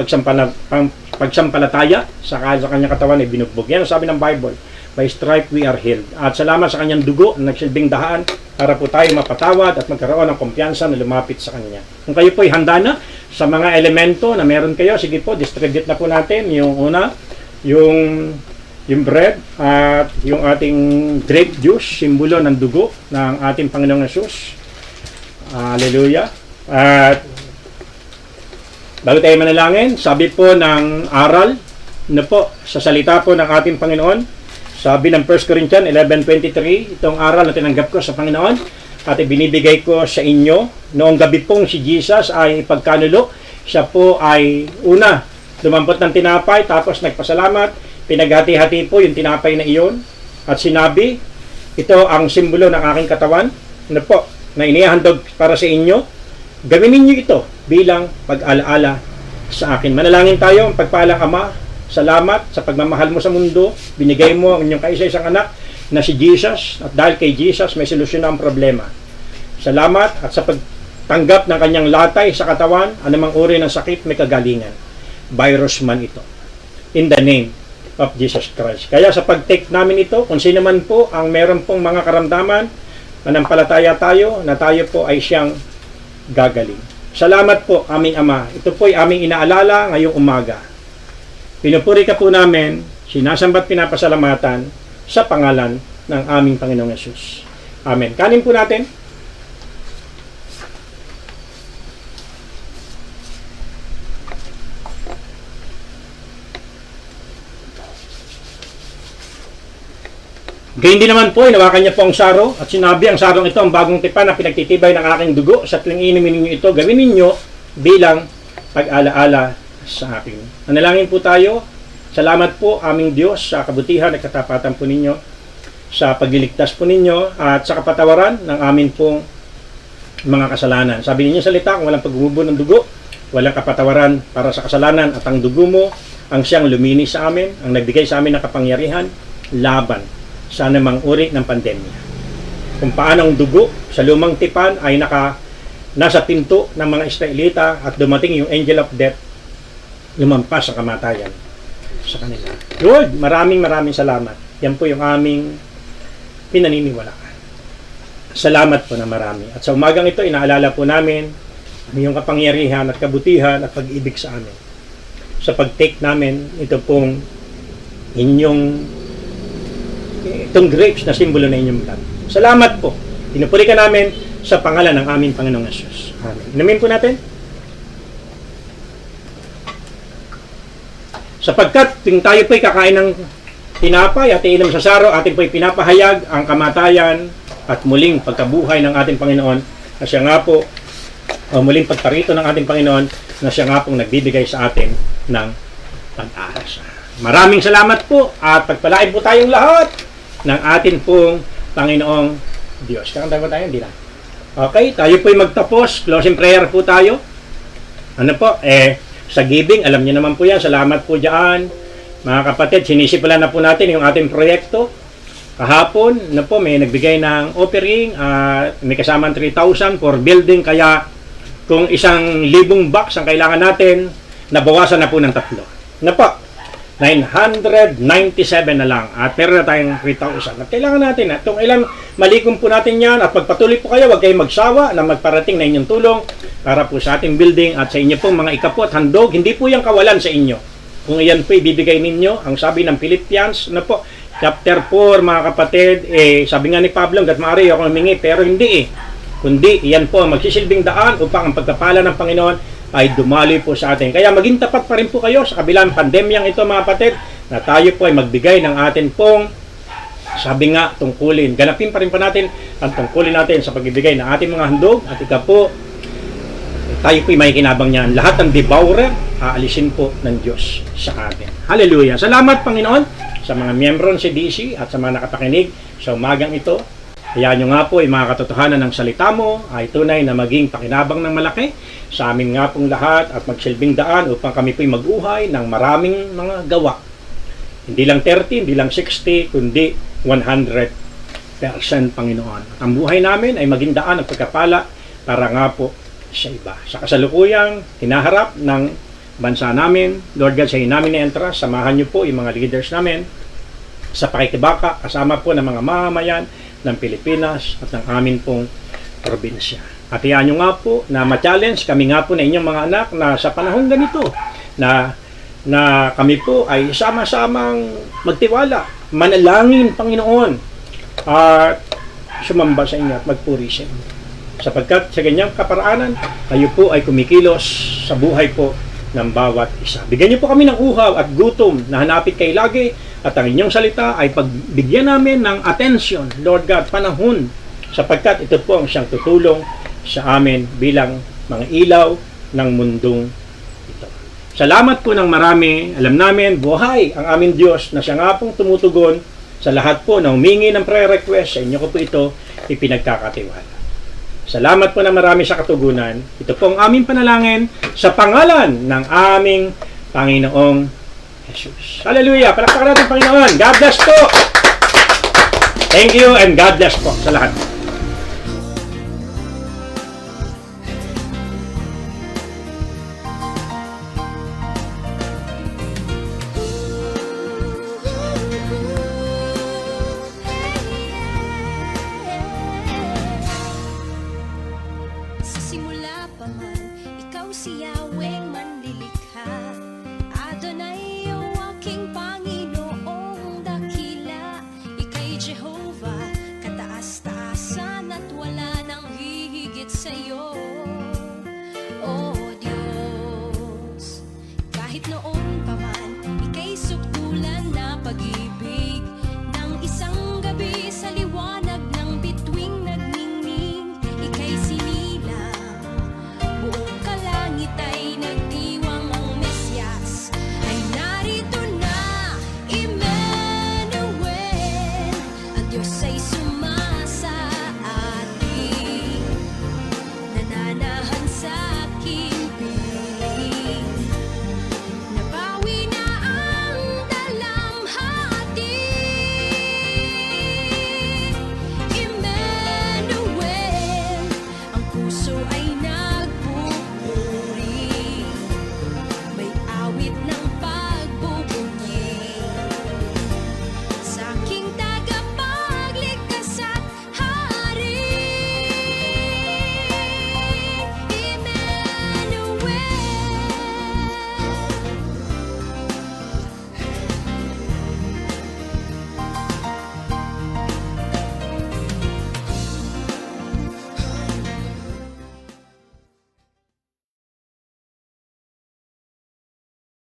Speaker 4: pagsampalataya sa kanyang katawan ay binugbog. Yan ang sabi ng Bible, by stripe we are healed. At salamat sa kanyang dugo na nagsilbing daan para po tayo mapatawad at magkaroon ng kumpiyansa na lumapit sa kanya. Kung kayo po ay handa na sa mga elemento na meron kayo, sige po, distribute na po natin. Yung una, yung bread at yung ating grape juice, simbolo ng dugo ng ating Panginoong Yesus. Hallelujah. At bago tayo manalangin, sabi po ng aral na po sa salita po ng ating Panginoon, sabi ng 1 Corinthians 11:23, itong aral na tinanggap ko sa Panginoon at ibinibigay ko sa inyo. Noong gabi pong si Jesus ay pagkanulo, siya po ay una, lumampot ng tinapay, tapos nagpasalamat, pinaghati-hati po yung tinapay na iyon at sinabi, ito ang simbolo ng aking katawan na inihahandog para sa inyo. Gawin ninyo ito bilang pag-alaala sa akin. Manalangin tayo, ang pagpalang Ama, salamat sa pagmamahal mo sa mundo. Binigay mo ang inyong kaisa-isang anak na si Jesus, at dahil kay Jesus may solusyon na ang problema. Salamat at sa pagtanggap ng kanyang latay sa katawan, anumang uri ng sakit may kagalingan. Virus man ito. In the name of Jesus Christ. Kaya sa pag-take namin ito, kung sino man po ang meron pong mga karamdaman, manampalataya tayo na tayo po ay siyang gagaling. Salamat po aming Ama. Ito po ay aming inaalala ngayong umaga. Pinupuri ka po namin, sinasambat pinapasalamatan sa pangalan ng aming Panginoong Yesus. Amen. Kanin po natin. Gayun din naman po, inawakan niya po ang saro at sinabi, ang sarong ito ang bagong tipan na pinagtitibay ng aking dugo. Sa tuwing inumin ninyo ito, gawin ninyo bilang pag-alaala sa akin. Manalangin po tayo. Salamat po aming Diyos sa kabutihan at katapatan po ninyo, sa pagliligtas po ninyo at sa kapatawaran ng amin pong mga kasalanan. Sabi ninyo sa salita, kung walang pagbubuo ng dugo, walang kapatawaran para sa kasalanan, at ang dugo mo ang siyang luminis sa amin, ang nagbigay sa amin ng kapangyarihan laban sa anumang uri ng pandemya. Kung paano ang dugo sa lumang tipan ay nasa pinto ng mga Israelita at dumating yung angel of death, lumampas sa kamatayan sa kanila. Lord, maraming salamat. Yan po yung aming pinaniniwalaan. Salamat po na marami. At sa umagang ito, inaalala po namin ang iyong kapangyarihan at kabutihan at pag-ibig sa amin. Sa pag-take namin, ito pong itong grapes na simbolo na inyong blood. Salamat po. Pinupuri ka namin sa pangalan ng aming Panginoong Yesus. Amen. Inumin po natin. Sapagkat tayo po'y kakain ng tinapay at iinom sa saro, atin po'y pinapahayag ang kamatayan at muling pagkabuhay ng ating Panginoon, na siya nga po, muling pagparito ng ating Panginoon, na siya nga pong nagbibigay sa atin ng pag-asa. Maraming salamat po at pagpalain po tayong lahat ng atin pong Panginoong Diyos. Kakanta ba tayo? Hindi na. Okay, tayo po'y magtapos. Closing prayer po tayo. Sa giving, alam niyo naman po yan. Salamat po dyan. Mga kapatid, sinisimulan na po natin yung ating proyekto. Kahapon na po may nagbigay ng offering, may kasamang 3,000 for building, kaya kung 1,000 box ang kailangan natin, nabawasan na po ng 3. Na po, 997 na lang at meron na tayong 3,000. At kailangan natin itong ilang malikom po natin yan at pagpatuloy po kayo, huwag kayong magsawa na magparating na inyong tulong para po sa ating building at sa inyo pong mga ikapot, handog. Hindi po yung kawalan sa inyo. Kung iyan po ibibigay ninyo, ang sabi ng Philippians na po, chapter 4 mga kapatid, sabi nga ni Pablo, hanggat maaari ako humingi, pero hindi kundi iyan po ang magsisilbing daan upang ang pagpapala ng Panginoon ay dumaloy po sa atin. Kaya maging tapat pa rin po kayo sa kabilang pandemyang ito mga kapatid, na tayo po ay magbigay ng atin pong, sabi nga, tungkulin. Ganapin pa rin pa natin ang tungkulin natin sa pagbibigay ng ating mga handog at ika po, tayo po ay may kinabang niyan. Lahat ng devourer, aalisin po ng Diyos sa atin. Hallelujah! Salamat Panginoon sa mga miyembro ng CDC at sa mga nakapakinig sa umagang ito. Kaya nyo nga po ay mga katotohanan ng salita mo ay tunay na maging pakinabang ng malaki sa amin nga pong lahat at magsilbing daan upang kami po'y mag-uhay ng maraming mga gawa. Hindi lang 30, hindi lang 60, kundi 100% Panginoon. At ang buhay namin ay maging daan ng pagkapala para nga po sa iba. Sa kasalukuyang hinaharap ng bansa namin, Lord God, sa namin na-entrust, samahan niyo po yung mga leaders namin sa pakikibaka, kasama po ng mga mamamayan ng Pilipinas at ng amin pong probinsya. At iyan nyo nga po na ma-challenge kami nga po na inyong mga anak na sa panahon ganito na kami po ay sama-samang magtiwala, manalangin Panginoon at sumamba sa inyo at magpuri sa inyo. Sapagkat sa ganyang kaparaanan, kayo po ay kumikilos sa buhay po ng bawat isa. Bigyan niyo po kami ng uhaw at gutom na hanapit kay lagi at ang inyong salita ay pagbigyan namin ng attention, Lord God, panahon, sapagkat ito po ang siyang tutulong sa amin bilang mga ilaw ng mundong ito. Salamat po ng marami. Alam namin, buhay ang aming Diyos na siya nga pong tumutugon sa lahat po na humingi ng prayer request. Sa inyo ko po ito ipinagkakatiwala. Salamat po na marami sa katugunan. Ito po ang aming panalangin sa pangalan ng aming Panginoong Jesus. Hallelujah! Palakpakan natin Panginoon. God bless po! Thank you and God bless po sa lahat.
Speaker 5: Sa simula pa man, ikaw si Yahweh manlilikha. Adonai, ang aking